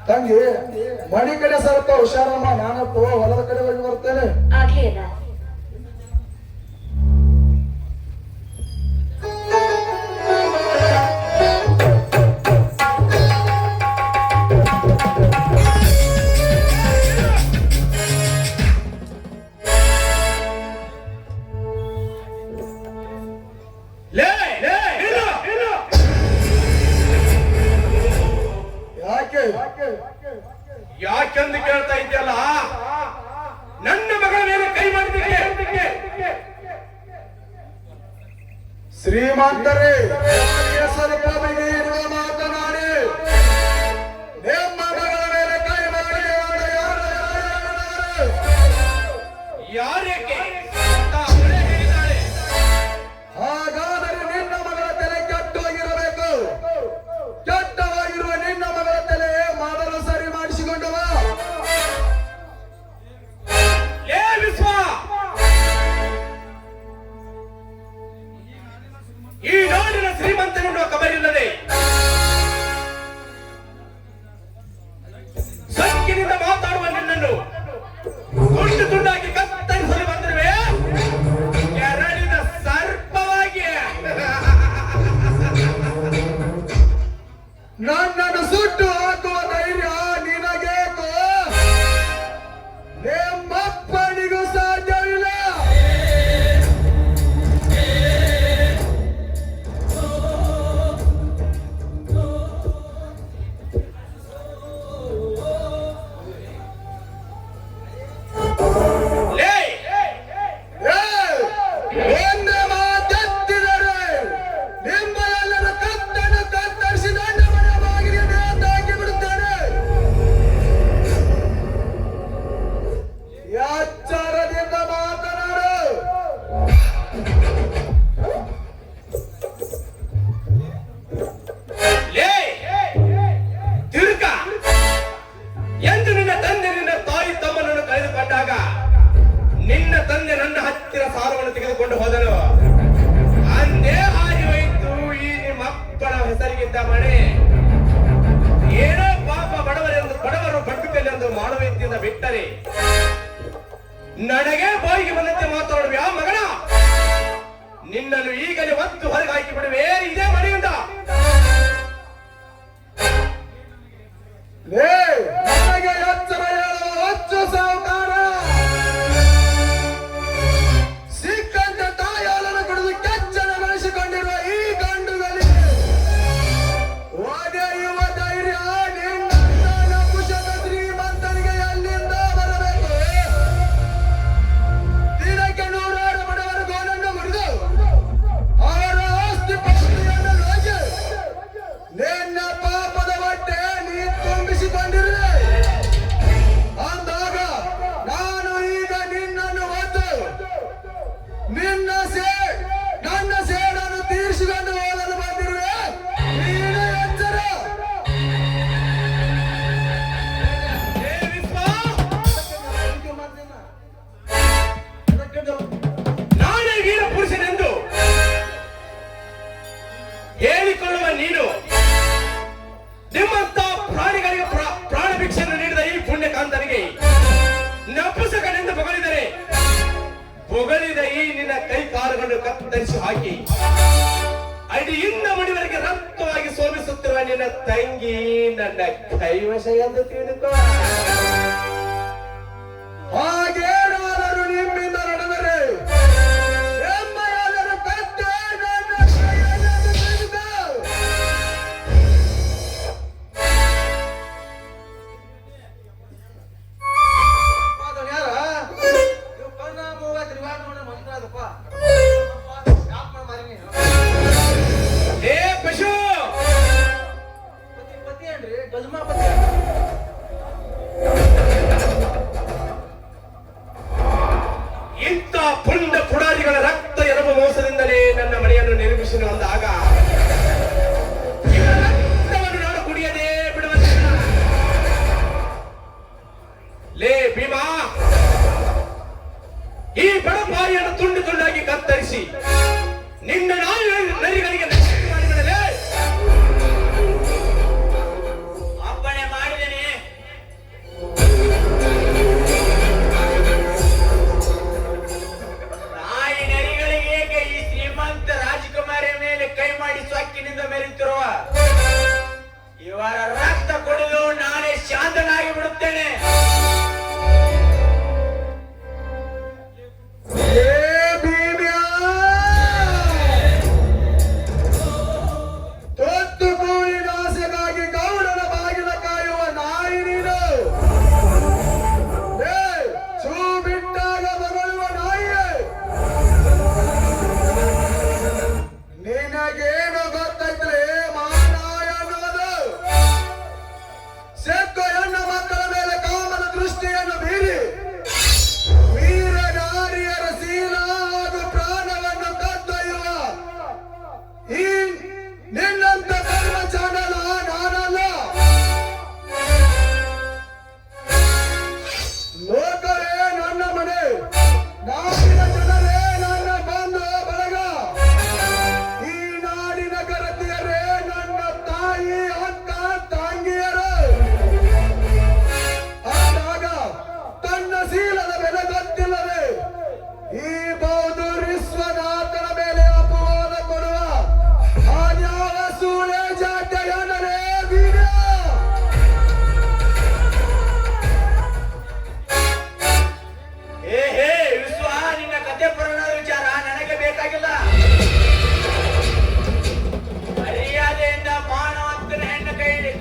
ತಂಗಿ ಮನೆ ಕಡೆ ಸ್ವಲ್ಪ ಹುಷಾರಮ್ಮ, ನಾನಪ್ಪ ಹೊಲದ ಕಡೆ ಹೋಗಿ ಬರ್ತೇನೆ. ಆಗ್ಲಿ ಅಣ್ಣ. ಲೇ ಲೇ ಇರು ಇರು. ಯಾಕೆಂದು ಕೇಳ್ತಾ ಇದ್ಯಲ್ಲ, ನನ್ನ ಮಗಳ ಮೇಲೆ ಕೈ ಮಾಡಿದ್ದಕ್ಕೆ ಶ್ರೀಮಂತರೇ, ಸ್ವಲ್ಪ ಬಗೆ ಇರುವ ಮಾತನಾಡಿ ನಿಮ್ಮ ಮಗಳ ಮೇಲೆ ಕೈ ಮಾಡಿ ಯಾರೇಕೆ ಅಂತ ಅವಳೇ ಹೇಳಿದ್ದಾಳೆ. ಹಾಗಾದರೆ ನಿನ್ನ ಮಗಳ ತಲೆ ಕೆಟ್ಟೋಗಿರಬೇಕು. ಕೆಟ್ಟವಾಗಿರುವ ನಿನ್ನ ಮಗಳ ತಲೆ ಮಾಡಲು ಸರಿ ಮಾಡಿಸಿಕೊಂಡು ಬಾ. ಲೇ ವಿಶ್ವ, ಈ ನಾಡಿನ ಶ್ರೀಮಂತನೆನ್ನುವ ಕಬರಿಲ್ಲದೆ ಸಕ್ಕಿನಿಂದ ಮಾತಾಡುವ ನಿನ್ನನ್ನು ತುಂಡು ತುಂಡಾಗಿ ಕತ್ತರಿಸಲು ಬಂದಿರುವೆ, ಕೆರಳಿದ ಸರ್ಪವಾಗಿ. ನನ್ನನ್ನು ಸುಟ್ಟು ಹಾಕುವ ಧೈರ್ಯ ನಿನಗೇಕೋ? ನಿಮ್ಮಪ್ಪನಿಗೂ ಸಾಧ್ಯವಿಲ್ಲ. ಲೇ ಒಂದೇ ಮಾತೆತ್ತಿದರೆ ನಿಮ್ಮ ಎಲ್ಲರ ಕತ್ತನ್ನು ಕತ್ತರಿಸಿ ನನ್ನ ಮನೆ ಬಾಗಿಲಿಗೆ ನೇತಾಕಿ ಬಿಡುತ್ತೇನೆ. ಎಚ್ಚರದಿಂದ ಮಾತನಾಡು. ಲೇ ತಿರುಕ, ಎಂದು ನಿನ್ನ ತಂದೆ ನಿನ್ನ ತಾಯಿ ತಮ್ಮನನ್ನು ಕಳೆದುಕೊಂಡಾಗ ನಿನ್ನ ತಂದೆ ನನ್ನ ಹತ್ತಿರ ಸಾರವನ್ನು ತೆಗೆದುಕೊಂಡು ಹೋದನು. ಅಂದೇ ಹಾರಿ ಹೋಯಿತು ಈ ನಿಮ್ಮ ಅಪ್ಪನ ಹೆಸರಿಗಿದ್ದ ಮನೆ. ಏನೋ ಪಾಪ ಬಡವರು ಬಟ್ಟುಕಲ್ಲೆಂದು ಮಾಡುವಂತಿಂದ ಬಿಟ್ಟರೆ ನನಗೆ ಬಾಯಿಗೆ ಬಂದಂತೆ ಮಾತಾಡುವ ಯಾವ ಮಗನ, ನಿನ್ನನ್ನು ಈಗಲೇ ಒತ್ತು ಹೊರಗೆ ಹಾಕಿ ಬಿಡುವೆ ಇದೇ ಮನೆಯಿಂದ. ಲೇ, ನನಗೆ ಎಚ್ಚರ ಹೇಳುವ ಹೊಚ್ಚು ಸಾಹುಕಾರ. ಸಿಕ್ಕಂತ ತಾಯಾಲನ್ನು ಕುಡಿದು ಕೆಚ್ಚನ ಬೆಳೆಸಿಕೊಂಡಿರುವ ಈ ಗಂಡುಗಳಿಗೆ ಒಡೆಯುವ ಧೈರ್ಯ ನಿನ್ನ ಕುಶದ ಶ್ರೀಮಂತನಿಗೆ ಎಲ್ಲಿಂದ ಬರಬೇಕು? ದಿನಕ್ಕೆ 100 ಬಡವರ ಗೋಲನ್ನು ಮುರಿದು ಅವರ ಆಸ್ತಿ ಪಾಸ್ತಿಯನ್ನು ನುಂಗಿ ನಿನ್ನ ಪಾಪದ ಹೊಟ್ಟೆ ನೀ ತುಂಬಿಸಿಕೊಂಡಿರುವೆ. ಅಂದಾಗ ನಾನು ಈಗ ನಿನ್ನನ್ನು ಒದ್ದು ನನ್ನ ಸೇಡನ್ನು ತೀರಿಸಿಕೊಂಡು ಹೋಗಲು ಬಂದಿರುವೆ. ನೀನೇ ಎಚ್ಚರ. ಏ ವಿಶ್ವ, ನಾನೇ ವೀರ ಪುರುಷನೆಂದು ಹೇಳಿಕೊಳ್ಳುವ ನೀನು ನಿಮ್ಮಂತ ಪ್ರಾಣಿಗಳಿಗೆ ಪ್ರಾಣ ಭಿಕ್ಷೆಯನ್ನು ನೀಡಿದ ಈ ಪುಣ್ಯಕಾಂತನಿಗೆ ನಪುಸಕನೆಂದು ಹೊಗಳಿದ ಈ ನಿನ್ನ ಕೈ ಕಾಲುಗಳನ್ನು ಕತ್ತರಿಸಿ ಹಾಕಿ ಅಡಿಯಿಂದ ಮಡಿವರೆಗೆ ರಕ್ತವಾಗಿ ಸೋಮಿಸುತ್ತಿರುವ ನಿನ್ನ ತಂಗಿ ನನ್ನ ಕೈವಶ ಎಂದು ತಿಳಿದುಕೋ. ಹಾಗೇನಾದರೂ ನಿಮ್ಮಿಂದ ನಡೆದರೆ ಎಮ್ಮೆಯಾದರೂ ಕತ್ತೆ ನನ್ನ ಕೈಯಲ್ಲಿ ತಿಳಿದುಕೋ. ಏ ಪಶು,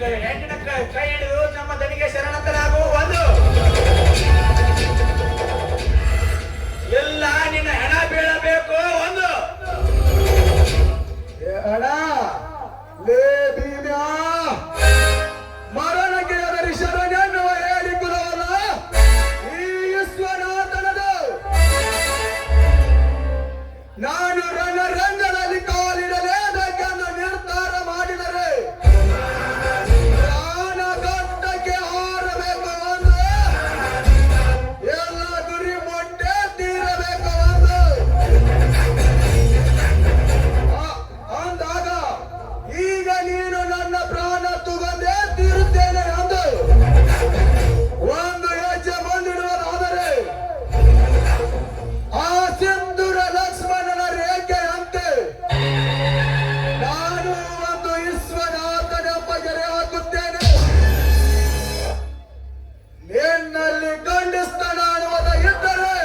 ಹೆಣ್ಣಿನ ಕೈ ಹಿಡಿದು ನಮ್ಮ ದನಿಗೆ ಶರಣತರಾಗು. ಒಂದು ಎಲ್ಲ ನಿನ್ನ ಹೆಣ ಬೀಳಬೇಕು. ಒಂದು ಅಣ್ಣ ಲೇ ಭೀಮ್ಯಾ, ಮರಣಕ್ಕೆ ಅದರ ಶರಣೆನ್ನುವ ಹೇಳಿ ಕುಲವಲ್ಲ ಈ ವಿಶ್ವನಾಥನದು. ನಾನು ರಣರಂಗದಲ್ಲಿ ಕಾಲಿಡಲೇಬೇಕೆಂದು ನಿರ್ಧಾರ ಮಾಡಿದರೆ ಪ್ರಾಣ ಗಟ್ಟಕ್ಕೆ ಹಾರಬೇಕು. ಒಂದು ಎಲ್ಲ ಗುರಿ ಮೊಟ್ಟೆ ತೀರಬೇಕು. ಒಂದು ಅಂದಾಗ ಈಗ ನೀನು ನನ್ನ ಪ್ರಾಣ ತಗೊಂಡೇ ತೀರುತ್ತೇನೆ ಎಂದು ಒಂದು ಹೆಜ್ಜೆ ಮುಂದಿಡುವುದಾದರೆ ಆ ಸಿಂಧೂರ ಲಕ್ಷ್ಮಣನ ರೇಖೆಯಂತೆ ನಾನು ಒಂದು ವಿಶ್ವನಾಥನೆಂಬ ಗೆರೆ ಹಾಕುತ್ತೇನೆ. ನಿನ್ನಲ್ಲಿ ಗಂಡಿಸ್ತನ ಅನ್ನುವುದ ಇದ್ದರೆ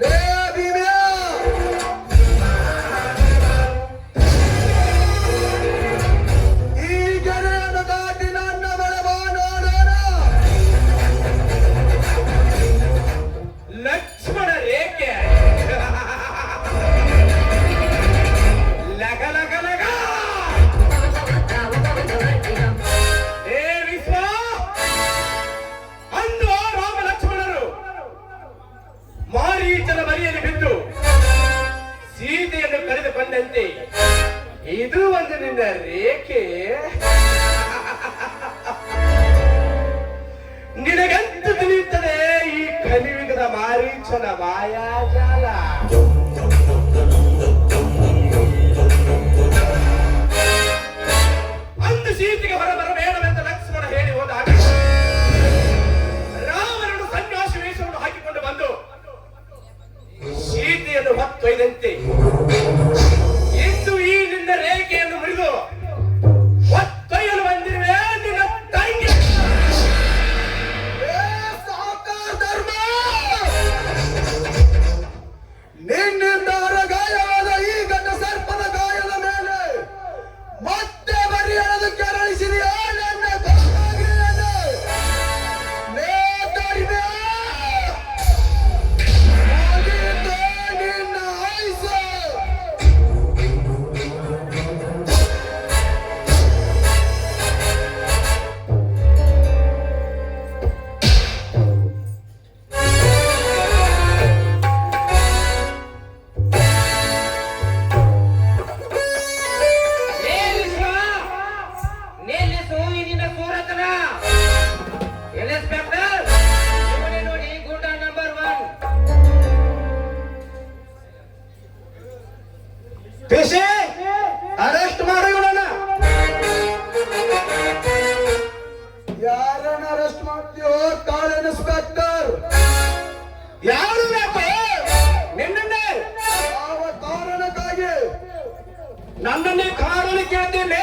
ಲೇ ಭೀಮ್ಯಾ, ಈ ಗೆರೆಯನ್ನು ದಾಟಿ ನನ್ನ ಬಳಿ ಬಾ ನೋಡೋಣ. ಲಕ್ಷ್ಮಣ ರೇಖೆ ಲಗ ಲಗ ಲಗ. ಏ ವಿಶ್ವ, ಅಂದು ರಾಮ ಲಕ್ಷ್ಮಣರು ಮಾರೀಚನ ಮರಿಯಲ್ಲಿ ಬಿದ್ದು ಸೀತೆಯನ್ನು ಕಳೆದುಕೊಂಡಂತೆ ಇದು ಒಂದು ನಿನ್ನ ರೇಖೆ. ನಿನಗಂತೂ ತಿಳಿಯುತ್ತದೆ ಈ ಕಲಿಯುಗದ ಮಾರೀಚನ ಮಾಯಾಜಾಲ. ಅಂದು ಸೀತೆಗೆ ಹೊರಬರಬೇಡವೆಂದು ಲಕ್ಷ್ಮಣ ಹೇಳಿ ಹೋದಾಗ ರಾಮನನ್ನು ಸನ್ಯಾಸಿ ವೇಷವನ್ನು ಹಾಕಿಕೊಂಡು ಬಂದು ಸೀತೆಯನ್ನು ಹೊತ್ತೊಯ್ದಂತೆ ಇಂದು ಈ ನಿನ್ನ ರೇಖೆಯನ್ನು ಮುರಿದು ಹೊತ್ತೊಯ್ಯಲು ಬಂದಿರುವೆ ನಿನ್ನ ತಂಗಿ. ಏ ಸಾಕಾರ ಧರ್ಮ, ನಿನ್ನಿಂದ ಗಾಯವಾದ ಈ ಗಂಡ ಸರ್ಪದ ಗಾಯದ ಮೇಲೆ ಮತ್ತೆ ಬರಿ ಎಳೆದು ಕೆರಳಿಸಿದೆಯೋ ನನ್ನ ದಾನಗಿರಿಯನ್ನು? ಲೇ ಧರ್ಮ, ಮುಗೀತು ನಿನ್ನ ಆಯುಸ್ಸು. ಏ ವಿಶ್ವ, ನಿಲ್ಲಿಸು ಈ ನಿನ್ನ ಸೂರತನ. ಇನ್ಸ್ಪೆಕ್ಟರ್, ಇವನೇ ನೋಡಿ ಗೂಂಡಾ ನಂಬರ್ 1. ಪೇಶೆ ಅರೆಸ್ಟ್ ಮಾಡು ಇವನನ್ನ. ಯಾರನ್ನ ಅರೆಸ್ಟ್ ಮಾಡ್ತೀಯೋ ಕಾಲ್ ಇನ್ಸ್ಪೆಕ್ಟರ್? ಯಾರು ಬೇಕು ನಿನ್ನನ್ನೇ? ಯಾವ ಕಾರಣಕ್ಕಾಗಿ? ನನ್ನನ್ನೇ ಕಾರಣ ಕೇಳ್ತೇನೆ.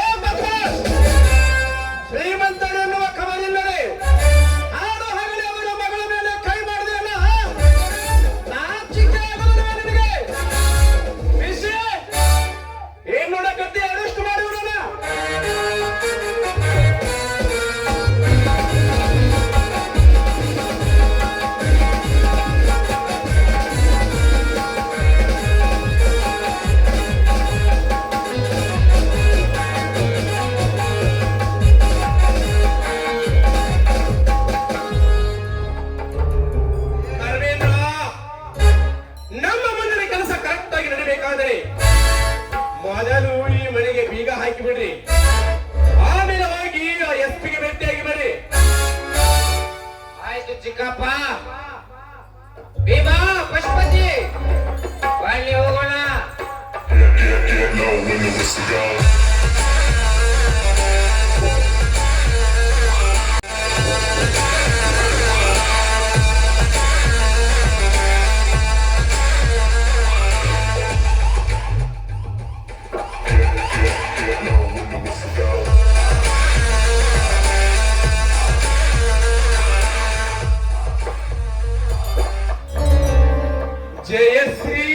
ಶ್ರೀಮಂತರು ಎನ್ನುವ ಖಬರಿಲ್ಲದೆ ಹಾಡು ಹಗಲಿ ಅವರ ಮಗಳ ಮೇಲೆ ಕೈ ಮಾಡಿದೆಯಲ್ಲ, ನಾಚಿಕೆ ಆಗುವುದಿಲ್ಲ ನಿನಗೆ? ಪೇಶೆ, ಏನ್ ನೋಡಕತ್ತಿ? ಅರೆಸ್ಟ್ ಮಾಡಿ ಇವನನ್ನ. ಧರ್ಮೇಂದ್ರ, ನಮ್ಮ ಮುಂದಿನ ಕೆಲಸ ಕರೆಕ್ಟ್ ಆಗಿ ನಡೀಬೇಕಾದರೆ ಮೊದಲು ಈ ಮನೆಗೆ ಬೀಗ ಹಾಕಿ ಬಿಡ್ರಿ. ಆಮೇಲೆ ಹೋಗಿ SP ಗೆ ಭೇಟಿಯಾಗಿ ಬರ್ರಿ. ಆಯ್ತು ಚಿಕ್ಕಪ್ಪ. ಭೀಮಾ, ಪಶುಪತಿ, ಬನ್ನಿ ಹೋಗೋಣ. know when it was to go. Jayashree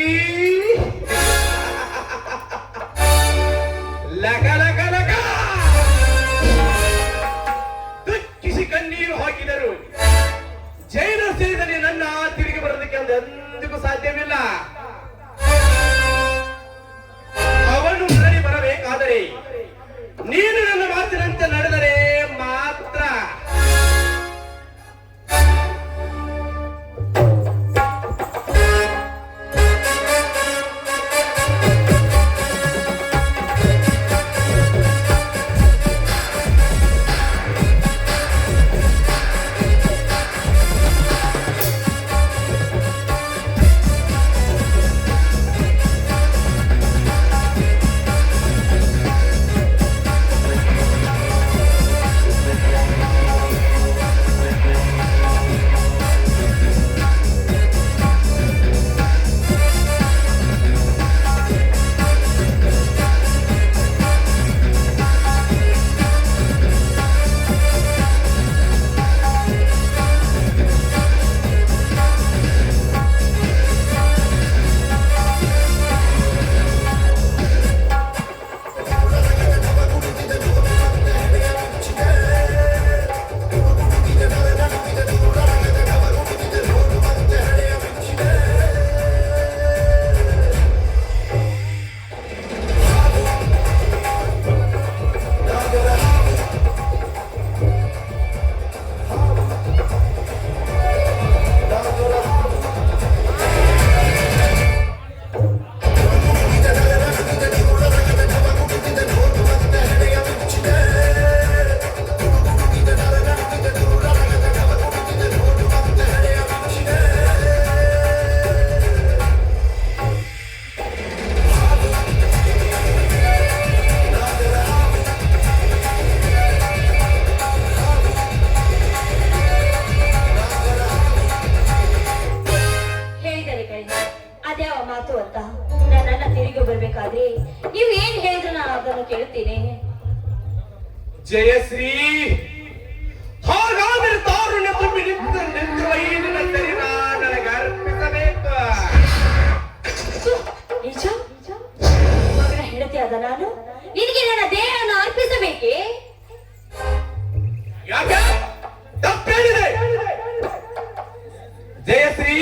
Jayashree, ಹಾಗಾದರೆ ತಾರುಣ್ಯ ತುಂಬಿ ನಿಂತಿರುವ ಈ ನಿನ್ನ ಶರೀರ ನನಗೆ ಅರ್ಪಿಸಬೇಕು. ನಿಜ? ಮಗನ ಹೆಂಡತಿಯಾದ ನಾನು ನಿನಗೆ ನನ್ನ ದೇಹವನ್ನು ಅರ್ಪಿಸಬೇಕೇ? ಯಾಕೆ ತಪ್ಪೇನಿದೆ? ಜಯಶ್ರೀ,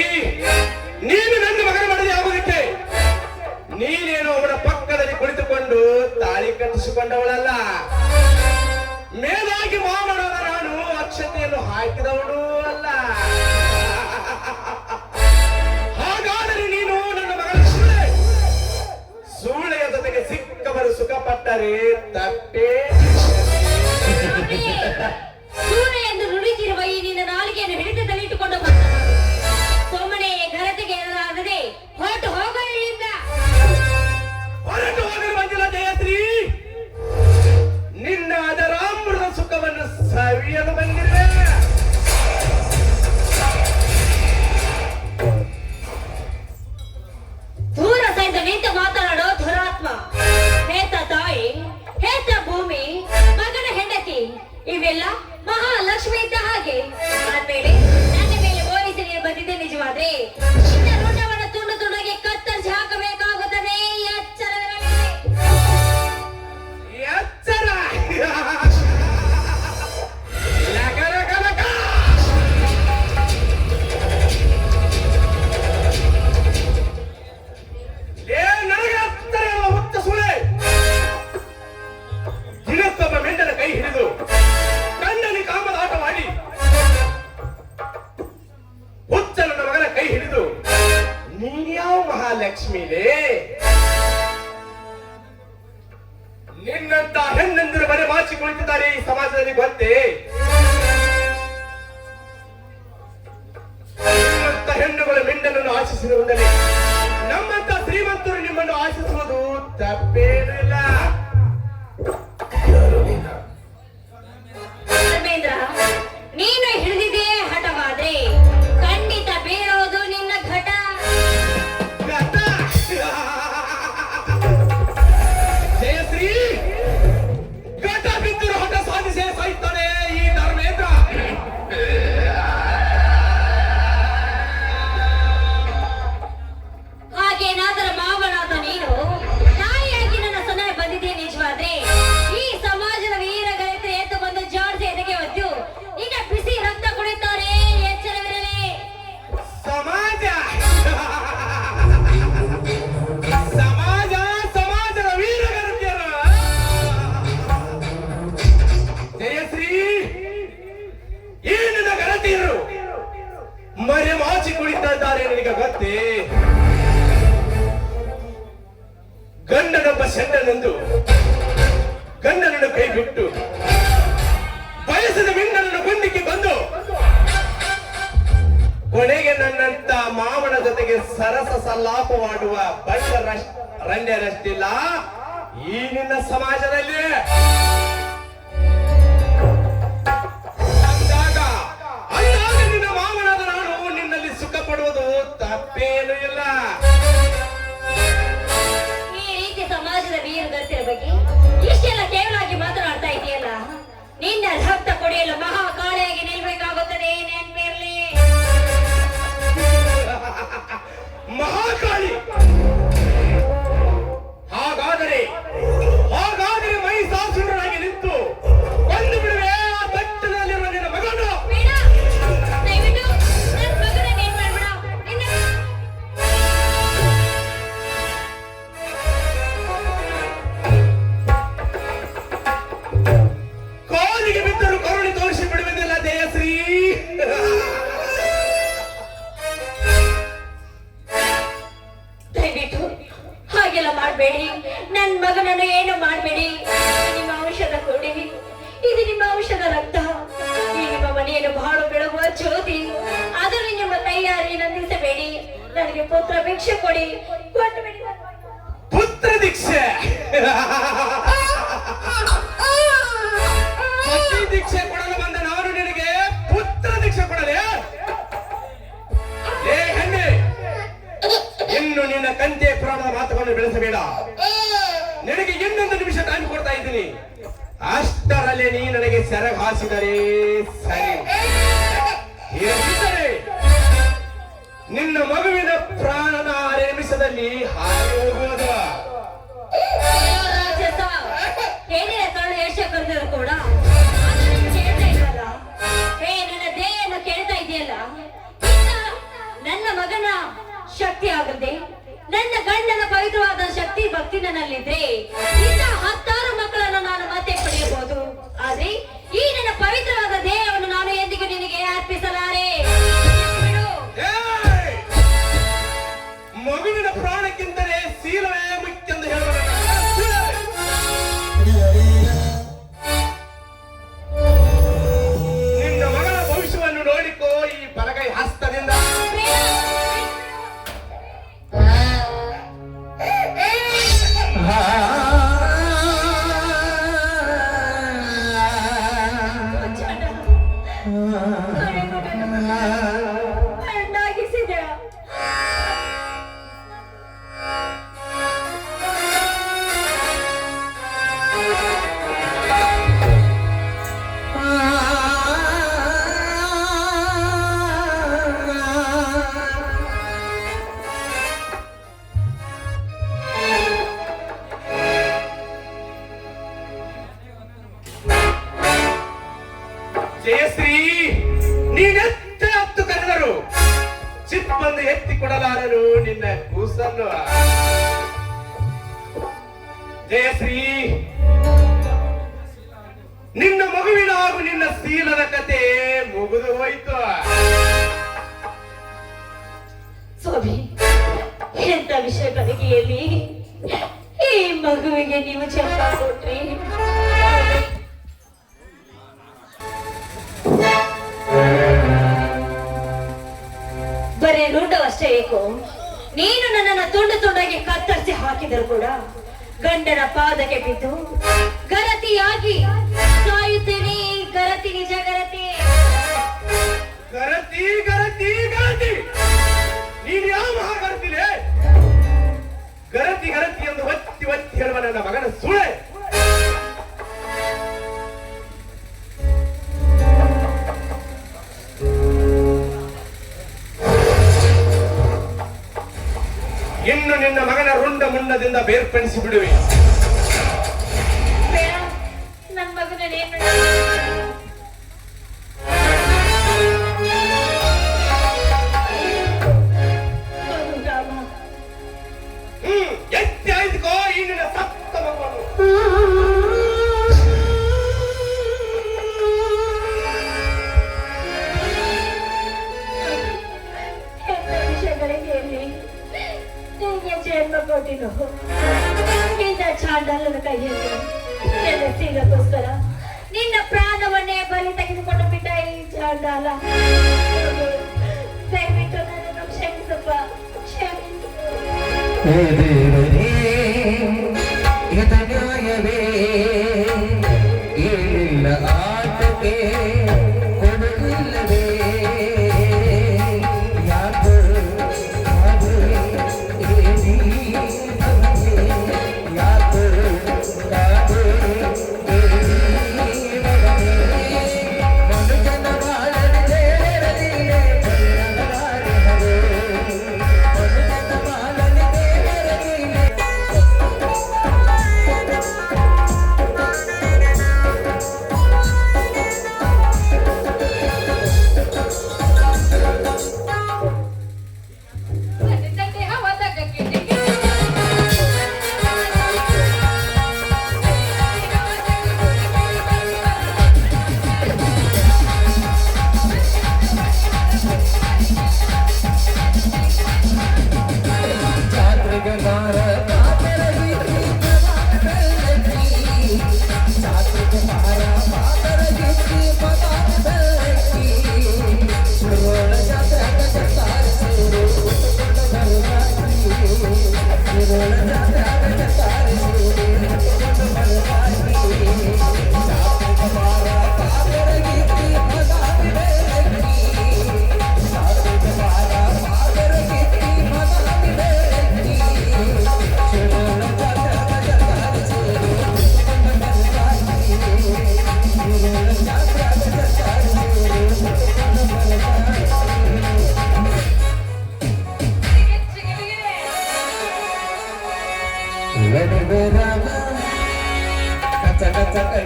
ನೀನು ನನ್ನ ಮಗನ ಮಡದಿ ಆಗುವುದಕ್ಕೆ ನೀನೇನು ಅವನ ಪಕ್ಕದಲ್ಲಿ ಕುಳಿತುಕೊಂಡು ತಾಳಿ ಕಟ್ಟಿಸಿಕೊಂಡವಳಲ್ಲ. ಮೇಲಾಗಿ ಮಾವನಾದ ನಾನು ಅಕ್ಷತೆಯನ್ನು ಹಾಕಿದವಳು ಅಲ್ಲ. ಹಾಗಾದರೆ ನೀನು ನನ್ನ ಮಗನ ಸೂಳೆಯ ಜೊತೆಗೆ ಸಿಕ್ಕವರು ಸುಖಪಟ್ಟರೆ ತಪ್ಪೇ. ಸೂರ್ಯ ಎಂದು ನುಡಿತಿರುವ ಈ ನಿನ್ನ ನಾಲಿಗೆಯನ್ನು ಹಿಡಿತದಲ್ಲಿಟ್ಟುಕೊಂಡು ಬಂದ ಸೋಮನೆ ಘನತೆಗೆ ಎದುರಾಗದೆ ಹೊರಟು ಹೋಗ ಇಲ್ಲಿಂದ. ಹೊರಟು ಹೋಗಲು ಬಂದಿಲ್ಲ ಜಯಶ್ರೀ, ನಿನ್ನ ಅದರ ಅಮೃತ ಸುಖವನ್ನು ಸವಿಯಲು ಬಂದಿರುವೆ. ದೂರ ಸಹಿತ ನಿಂತು ಮಾತನಾಡೋ ದುರಾತ್ಮ. ಹೇತ ತಾಯಿ, ಹೇತ ಭೂಮಿ, ಮಗನ ಹೆಂಡತಿ ಇವೆಲ್ಲ ಮಹಾಲಕ್ಷ್ಮಿ ಇದ್ದ ಹಾಗೆ. ಆದ್ಮೇಲೆ ನನ್ನ ಮೇಲೆ ಹೋಲಿಸಿ ನೀನು ಬಂದಿದ್ದೆ ನಿಜವಾದ್ರೆ ನಿನ್ನ ಋಣವನ್ನು ತುಂಡು ತುಂಡಾಗಿ ಕತ್ತರಿಸಿ ಹಾಕಬೇಕಾಗುತ್ತದೆ. ಎಚ್ಚರವಿರಲಿ. ಎಚ್ಚರ. ಲಕ ಲಕ ಲಕ. ಲೇ ನನಗೆ ಎತ್ತರ ಎಂಬ ಹುಚ್ಚ ಸುಳೆ. ದಿನಕ್ಕೊಬ್ಬ ಮೆಂಡನ ಕೈ ಹಿಡಿದು ಕಣ್ಣಲ್ಲಿ ಕಾಮದ ಆಟ ಮಾಡಿ ಹುಚ್ಚ ನನ್ನ ಮಗನ ಕೈ ಹಿಡಿದು ನೀನ್ಯಾವ ಮಹಾಲಕ್ಷ್ಮಿಲೇ? ನಿನ್ನಂತ ಹೆಣ್ಣಂದಿರು ಮನೆ ಮಾಚಿ ಕುಳಿತಿದ್ದಾರೆ ಈ ಸಮಾಜದಲ್ಲಿ ಗೊತ್ತೇ? ನಿಮ್ಮಂತ ಹೆಣ್ಣುಗಳು ಮಿಂಡನನ್ನು ಆಶಿಸಿರುವುದರಲ್ಲಿ ನಮ್ಮಂತ ಶ್ರೀಮಂತರು ನಿಮ್ಮನ್ನು ಆಶಿಸುವುದು ತಪ್ಪೇನಿಲ್ಲ. ಧರ್ಮೇಂದ್ರ, ನೀನು ಹಿಡಿದಿದೆ ಹಠವಾದ್ರೆ ಖಂಡಿತ ಬೇರೋದು ನಿನ್ನ ಘಟ. ಗತ. ಜಯಶ್ರೀ, ಘಟ ಬಿದ್ದರು ಹಠ ಸಾಧಿಸೇ ಸಾಯ್ತಾನೆ ಈ ಧರ್ಮೇಂದ್ರ. ಹಾಗೇನಾದರೂ ಮಾವನಾದ ನೀನು ತಾಯಿಯಾಗಿ ನನ್ನ ಸಲಹೆ ಬಂದಿದೆ ನಿಜವಾದ್ರೆ ಈ ಸಮಾಜದ ವೀರ ಗರಿತ್ರೆ ಎದ್ದು ಬಂದು ಜಾರ್ಜ್ ಎದೆಗೆ ಒದ್ದು ನಿನ್ನ ಬಿಸಿ ರಕ್ತ ಕುಡಿತಾರೆ. ಎಚ್ಚರವಿರಲಿ. ಸಮಾಜ ಸಮಾಜ ಸಮಾಜದ ವೀರಗರತಿಯರು. ಜಯಶ್ರೀ, ಈ ನಿನ್ನ ಗರತಿಯರು ಮರೆ ಮಾಚಿ ಕುಳಿತಿದ್ದಾರೆ ನಿನಗೆ ಗೊತ್ತೇ? ಗಂಡನೊಬ್ಬ ಶೆಂಡನೆಂದು ಗಂಡನನ್ನು ಕೈ ಬಿಟ್ಟು ಬಯಸಿದ ಮಿಂಡನನ್ನು ಗುಂಡಿಗೆ ಬಂದು ಕೊನೆಗೆ ನನ್ನಂತ ಮಾವನ ಜೊತೆಗೆ ಸರಸ ಸಲ್ಲಾಪವಾಡುವ ರಂಡ್ಯರಷ್ಟಿಲ್ಲ ಈ ನಿನ್ನ ಸಮಾಜದಲ್ಲಿ. ಅಂದಾಗ ನಿನ್ನ ಮಾವನಾದ ನಾನು ನಿನ್ನಲ್ಲಿ ಸುಖ ಪಡುವುದು ತಪ್ಪೇನೂ ಇಲ್ಲ. ಈ ರೀತಿ ಸಮಾಜದ ವೀರ ಗರಿತ್ರೆ ಬಗ್ಗೆ ಇಷ್ಟೆಲ್ಲ ಕೇವಲವಾಗಿ ಮಾತನಾಡ್ತಾ ಇದೆಯಲ್ಲ, ನಿನ್ನ ರಕ್ತ ಕೊಡಿಯಲು ಮಹಾಕಾಳಿಯಾಗಿ ನಿಲ್ಬೇಕಾಗುತ್ತದೆ. ನೆನಪಿರಲಿ. ಮಹಾಕಾಳಿ. ಹಾಗಾದರೆ ಮಹಿಷಾಸುರನಾಗಿ ನಿಂತು ಕೊಂದು ಬಿಡುವೆ ಆ ತಟ್ಟಿನಲ್ಲಿರುವ ನಿನ್ನ ಮಗನು. ಬೇಡ, ದಯವಿಟ್ಟು ನನ್ನ ಮಗನ ಏನ್ ಮಾಡ್ಬೇಡ. ಕಾಲಿಗೆ ಬಿದ್ದರೂ ಕರುಣೆ ತೋರಿಸಿ ಬಿಡುವುದಿಲ್ಲ ಜಯಶ್ರೀ. ದಯವಿಟ್ಟು ಹಾಗೆಲ್ಲ ಮಾಡಬೇಡಿ. ನನ್ನ ಮಗನನ್ನು ಏನು ಮಾಡಬೇಡಿ. ನಿಮ್ಮ ಔಷಧ ಕೊಡಿ. ಇದು ನಿಮ್ಮ ಔಷಧ ರಕ್ತ. ಈ ನಿಮ್ಮ ಮನೆಯನ್ನು ಬಾಳು ಬೆಳಗುವ ಜ್ಯೋತಿ. ಅದನ್ನು ನಿಮ್ಮ ಕೈಯಾರಿ ನಂದಿಸಬೇಡಿ. ನನಗೆ ಪುತ್ರ ಭಿಕ್ಷೆ ಕೊಡಿ. ಕೊಟ್ಟು ಬಿಡಿ. ಪುತ್ರ ದೀಕ್ಷೆ. ಪತಿ ದೀಕ್ಷೆ ಕೊಡಲು ಬಂದ ನಾನು ನಿನಗೆ ಪುತ್ರ ದೀಕ್ಷೆ ಕೊಡಲೇ? ಏ ಹೆಣ್ಣೆ, ಇನ್ನು ನಿನ್ನ ಕಂತೆ ಪುರಾಣದ ಮಾತುಗಳನ್ನು ಬೆಳೆಸಬೇಡ. ನಿನಗೆ ಇನ್ನೊಂದು ನಿಮಿಷ ಟೈಮ್ ಕೊಡ್ತಾ ಇದ್ದೀನಿ. ಅಷ್ಟರ ಮೇಲೆ ನೀ ನನಗೆ ಸೆರಗ ಹಾಸಿದರೆ ಸರಿ, ಇಲ್ಲದಿದ್ದರೆ ನಿನ್ನ ಮಗುವಿನ ಪ್ರಾಣನ 6 ನಿಮಿಷದಲ್ಲಿ ಹಾರಿ ಹೋಗುವುದು. ರಾಕ್ಷಸ, ಏನಿಲ್ಲ ಕರಳು ಎಷ್ಟು ಕರೆದರೂ ಕೂಡ ಅದನ್ನು ಕೇಳ್ತಾ ಇಲ್ಲಲ್ಲ. ನನ್ನ ದೇಹವನ್ನು ಕೇಳ್ತಾ ಇದೆಯಲ್ಲ. ನನ್ನ ಮಗನ ಶಕ್ತಿ ಆಗದೆ ನನ್ನ ಗಂಡನ ಪವಿತ್ರವಾದ ಶಕ್ತಿ ಭಕ್ತಿ ನನ್ನಲ್ಲಿದ್ರೆ ಇಂಥ 10 ಮಕ್ಕಳನ್ನು ನಾನು ಮತ್ತೆ ಪಡೆಯಬಹುದು. ಆದ್ರೆ ಈ ನನ್ನ ಪವಿತ್ರವಾದ ದೇಹವನ್ನು ನಾನು ಎಂದಿಗೂ ನಿನಗೆ ಅರ್ಪಿಸಲಾರೆ. ಮಗುವಿನ ಪ್ರಾಣಕ್ಕಿಂತಲೇ ಶೀಲವೇ ಮುಖ್ಯ ಎಂದು ಹೇಳುವ ನಿನ್ನ ಮಗಳ ಭವಿಷ್ಯವನ್ನು ನೋಡಿಕೋ ಈ ಬಲಗೈ ಹಸ್ತದಿಂದ. ಜಯಶ್ರೀ, ನೀನೆತ್ತೆ ಹತ್ತು ಕರೆದರು ಚಿಪ್ಪಂದು ಎತ್ತಿ ಕೊಡಲಾರರು ನಿನ್ನ ಕೂಸನ್ನು. ಜಯಶ್ರೀ, ನಿನ್ನ ಮಗುವಿನ ಹಾಗೂ ನಿನ್ನ ಶೀಲದ ಕತೆ ಮುಗಿದು ಹೋಯ್ತು. ಸ್ವಾಮಿ, ಎಂತ ವಿಷಯ ಕಲಿಕೆಯಲ್ಲಿ ಈ ಮಗುವಿಗೆ ನೀವು ಜನ್ಮ ಕೊಟ್ರಿ. ಬರೇ ರುಂಡವಷ್ಟೇ ಏಕೋ, ನೀನು ನನ್ನನ್ನು ತುಂಡು ತುಂಡಾಗಿ ಕತ್ತರಿಸಿ ಹಾಕಿದರು ಕೂಡ ಗಂಡನ ಪಾದಕ್ಕೆ ಬಿದ್ದು ಗರತಿಯಾಗಿ ಸಾಯುತ್ತೇನೆ. ಗರತಿ, ನಿಜ ಗರತಿ. ಗರತಿ ಗರತಿ ಗರತಿ, ನೀನು ಯಾವ ಮಹಾಗರತಿಲೆ? ಗರತಿ ಗರತಿ ಎಂದು ಒತ್ತಿ ಒತ್ತಿ ಹೇಳುವ ನನ್ನ ಮಗನ ಸುಳೆ. ಇನ್ನು ನಿನ್ನ ಮಗನ ರುಂಡ ಮುಂಡದಿಂದ ಬೇರ್ಪಡಿಸಿ ಬಿಡುವೆ. ನನ್ನ ಮಗನ ಎತ್ತಿ ಆಯ್ದುಕೋ ಈ ನಿನ್ನ ಸತ್ತ ಮಗನು. ಜನ್ಮ ಕೊಟ್ಟಿದ್ದು ಇಂಥ ಚಾಂಡಾಲನ ಕೈಯಲ್ಲಿ ನನ್ನ ಸೀಲಕ್ಕೋಸ್ಕರ ನಿನ್ನ ಪ್ರಾಣವನ್ನೇ ಬಲಿ ತೆಗೆದುಕೊಂಡು ಬಿಟ್ಟ ಈ ಚಾಂಡಾಲ. ದಯವಿಟ್ಟು ನನ್ನನ್ನು ಕ್ಷಮಿಸಪ್ಪ, ಕ್ಷಮಿಸು. ನ್ಯಾಯವೇ ಇಲ್ಲ ಆಟಕ್ಕೆ ಕೊಡಲಿಲ್ಲವೇ ಯಾಕೋ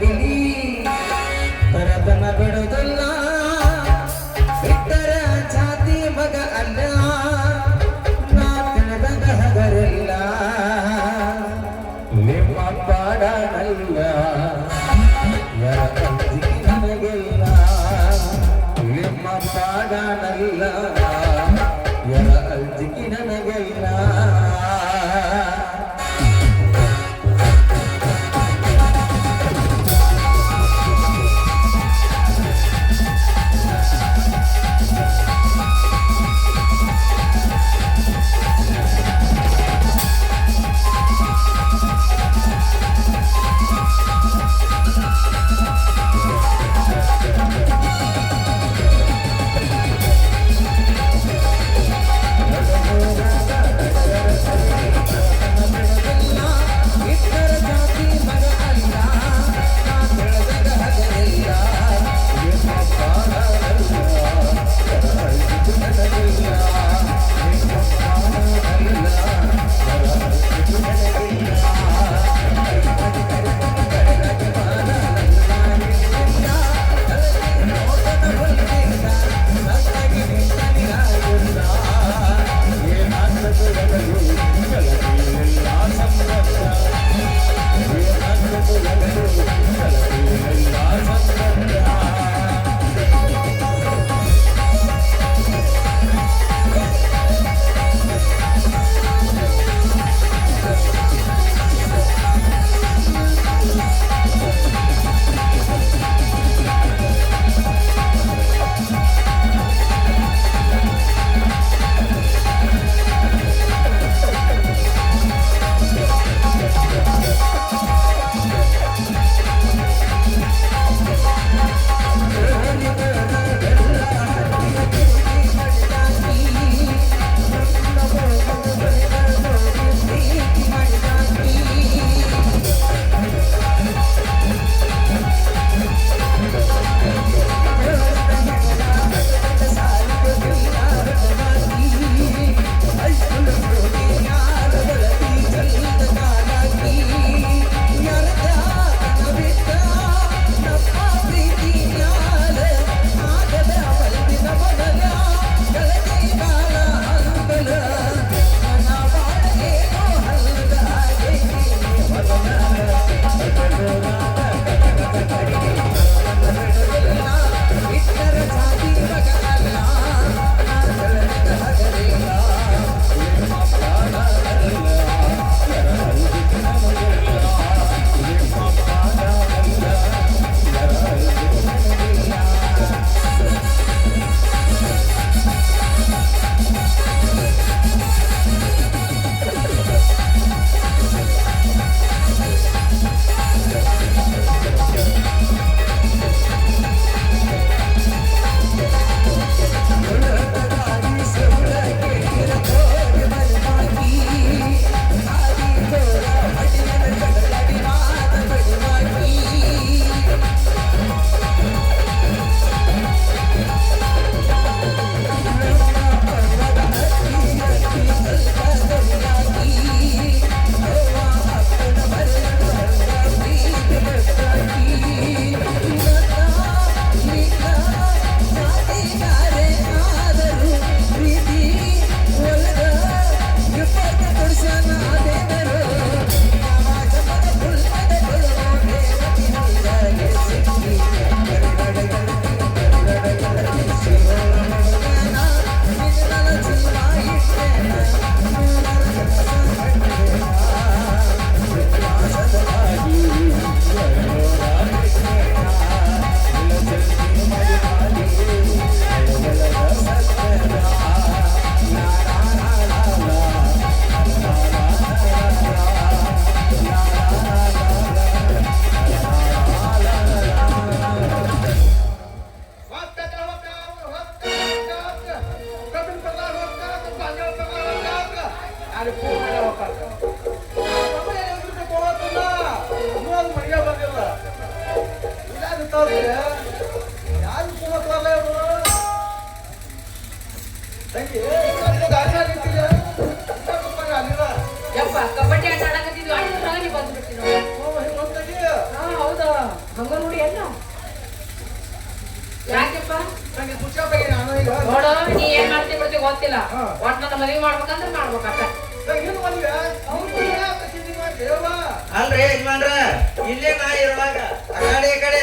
ಬಡಿಲಿ ಬರತನ ಬಿಡುವುದಲ್ಲ ಬಿಟ್ಟರ ಜಾತಿ ಮಗ ಅಲ್ಲ ನಾ ತಿಳಿದಂಗ ಹಗರಿಲ್ಲ ನಿಮ್ಮ ಪಾಡನಲ್ಲ ಯರ ಅಂಜಿಕೆ ನನಗಿಲ್ಲ ನಿಮ್ಮ ಪಾಡನಲ್ಲ ಯರ ಅಂಜಿಕೆ ನನಗಿಲ್ಲ ಯಪ್ಪ ಕಬಡ್ಡಿ ಆಟ ಆಡಕತ್ತಿದ್ವಿ ಅಷ್ಟರಾಗ ನೀ ಬಂದ್ಬಿಟ್ಟಿ ನೋಡಿ. ಹಾ ಹೌದಾ ಹಂಗ ನೋಡಿ ಎಲ್ಲ ಯಾಕೆಪ್ಪ ನಂಗೆ ಪುಚ್ಚಪ್ಪಿಗೆ ನಾನು ಈಗ ನೋಡು ನೀ ಏನ್ ಮಾಡ್ತಿ ಬಿಡ್ತಿ ಗೊತ್ತಿಲ್ಲ ಒಟ್ ನನ್ನ ಮದುವೆ ಮಾಡ್ಬೇಕಂದ್ರೆ ಮಾಡ್ಬೇಕಷ್ಟ ಏನು ಮದುವೆ ಅವ್ರು ದೇವ ಅಲ್ರಿ ಯಜಮಾನ್ರ ಇಲ್ಲೇ ನಾ ಇರುವಾಗ ಆ ಕಡೆ ಈ ಕಡೆ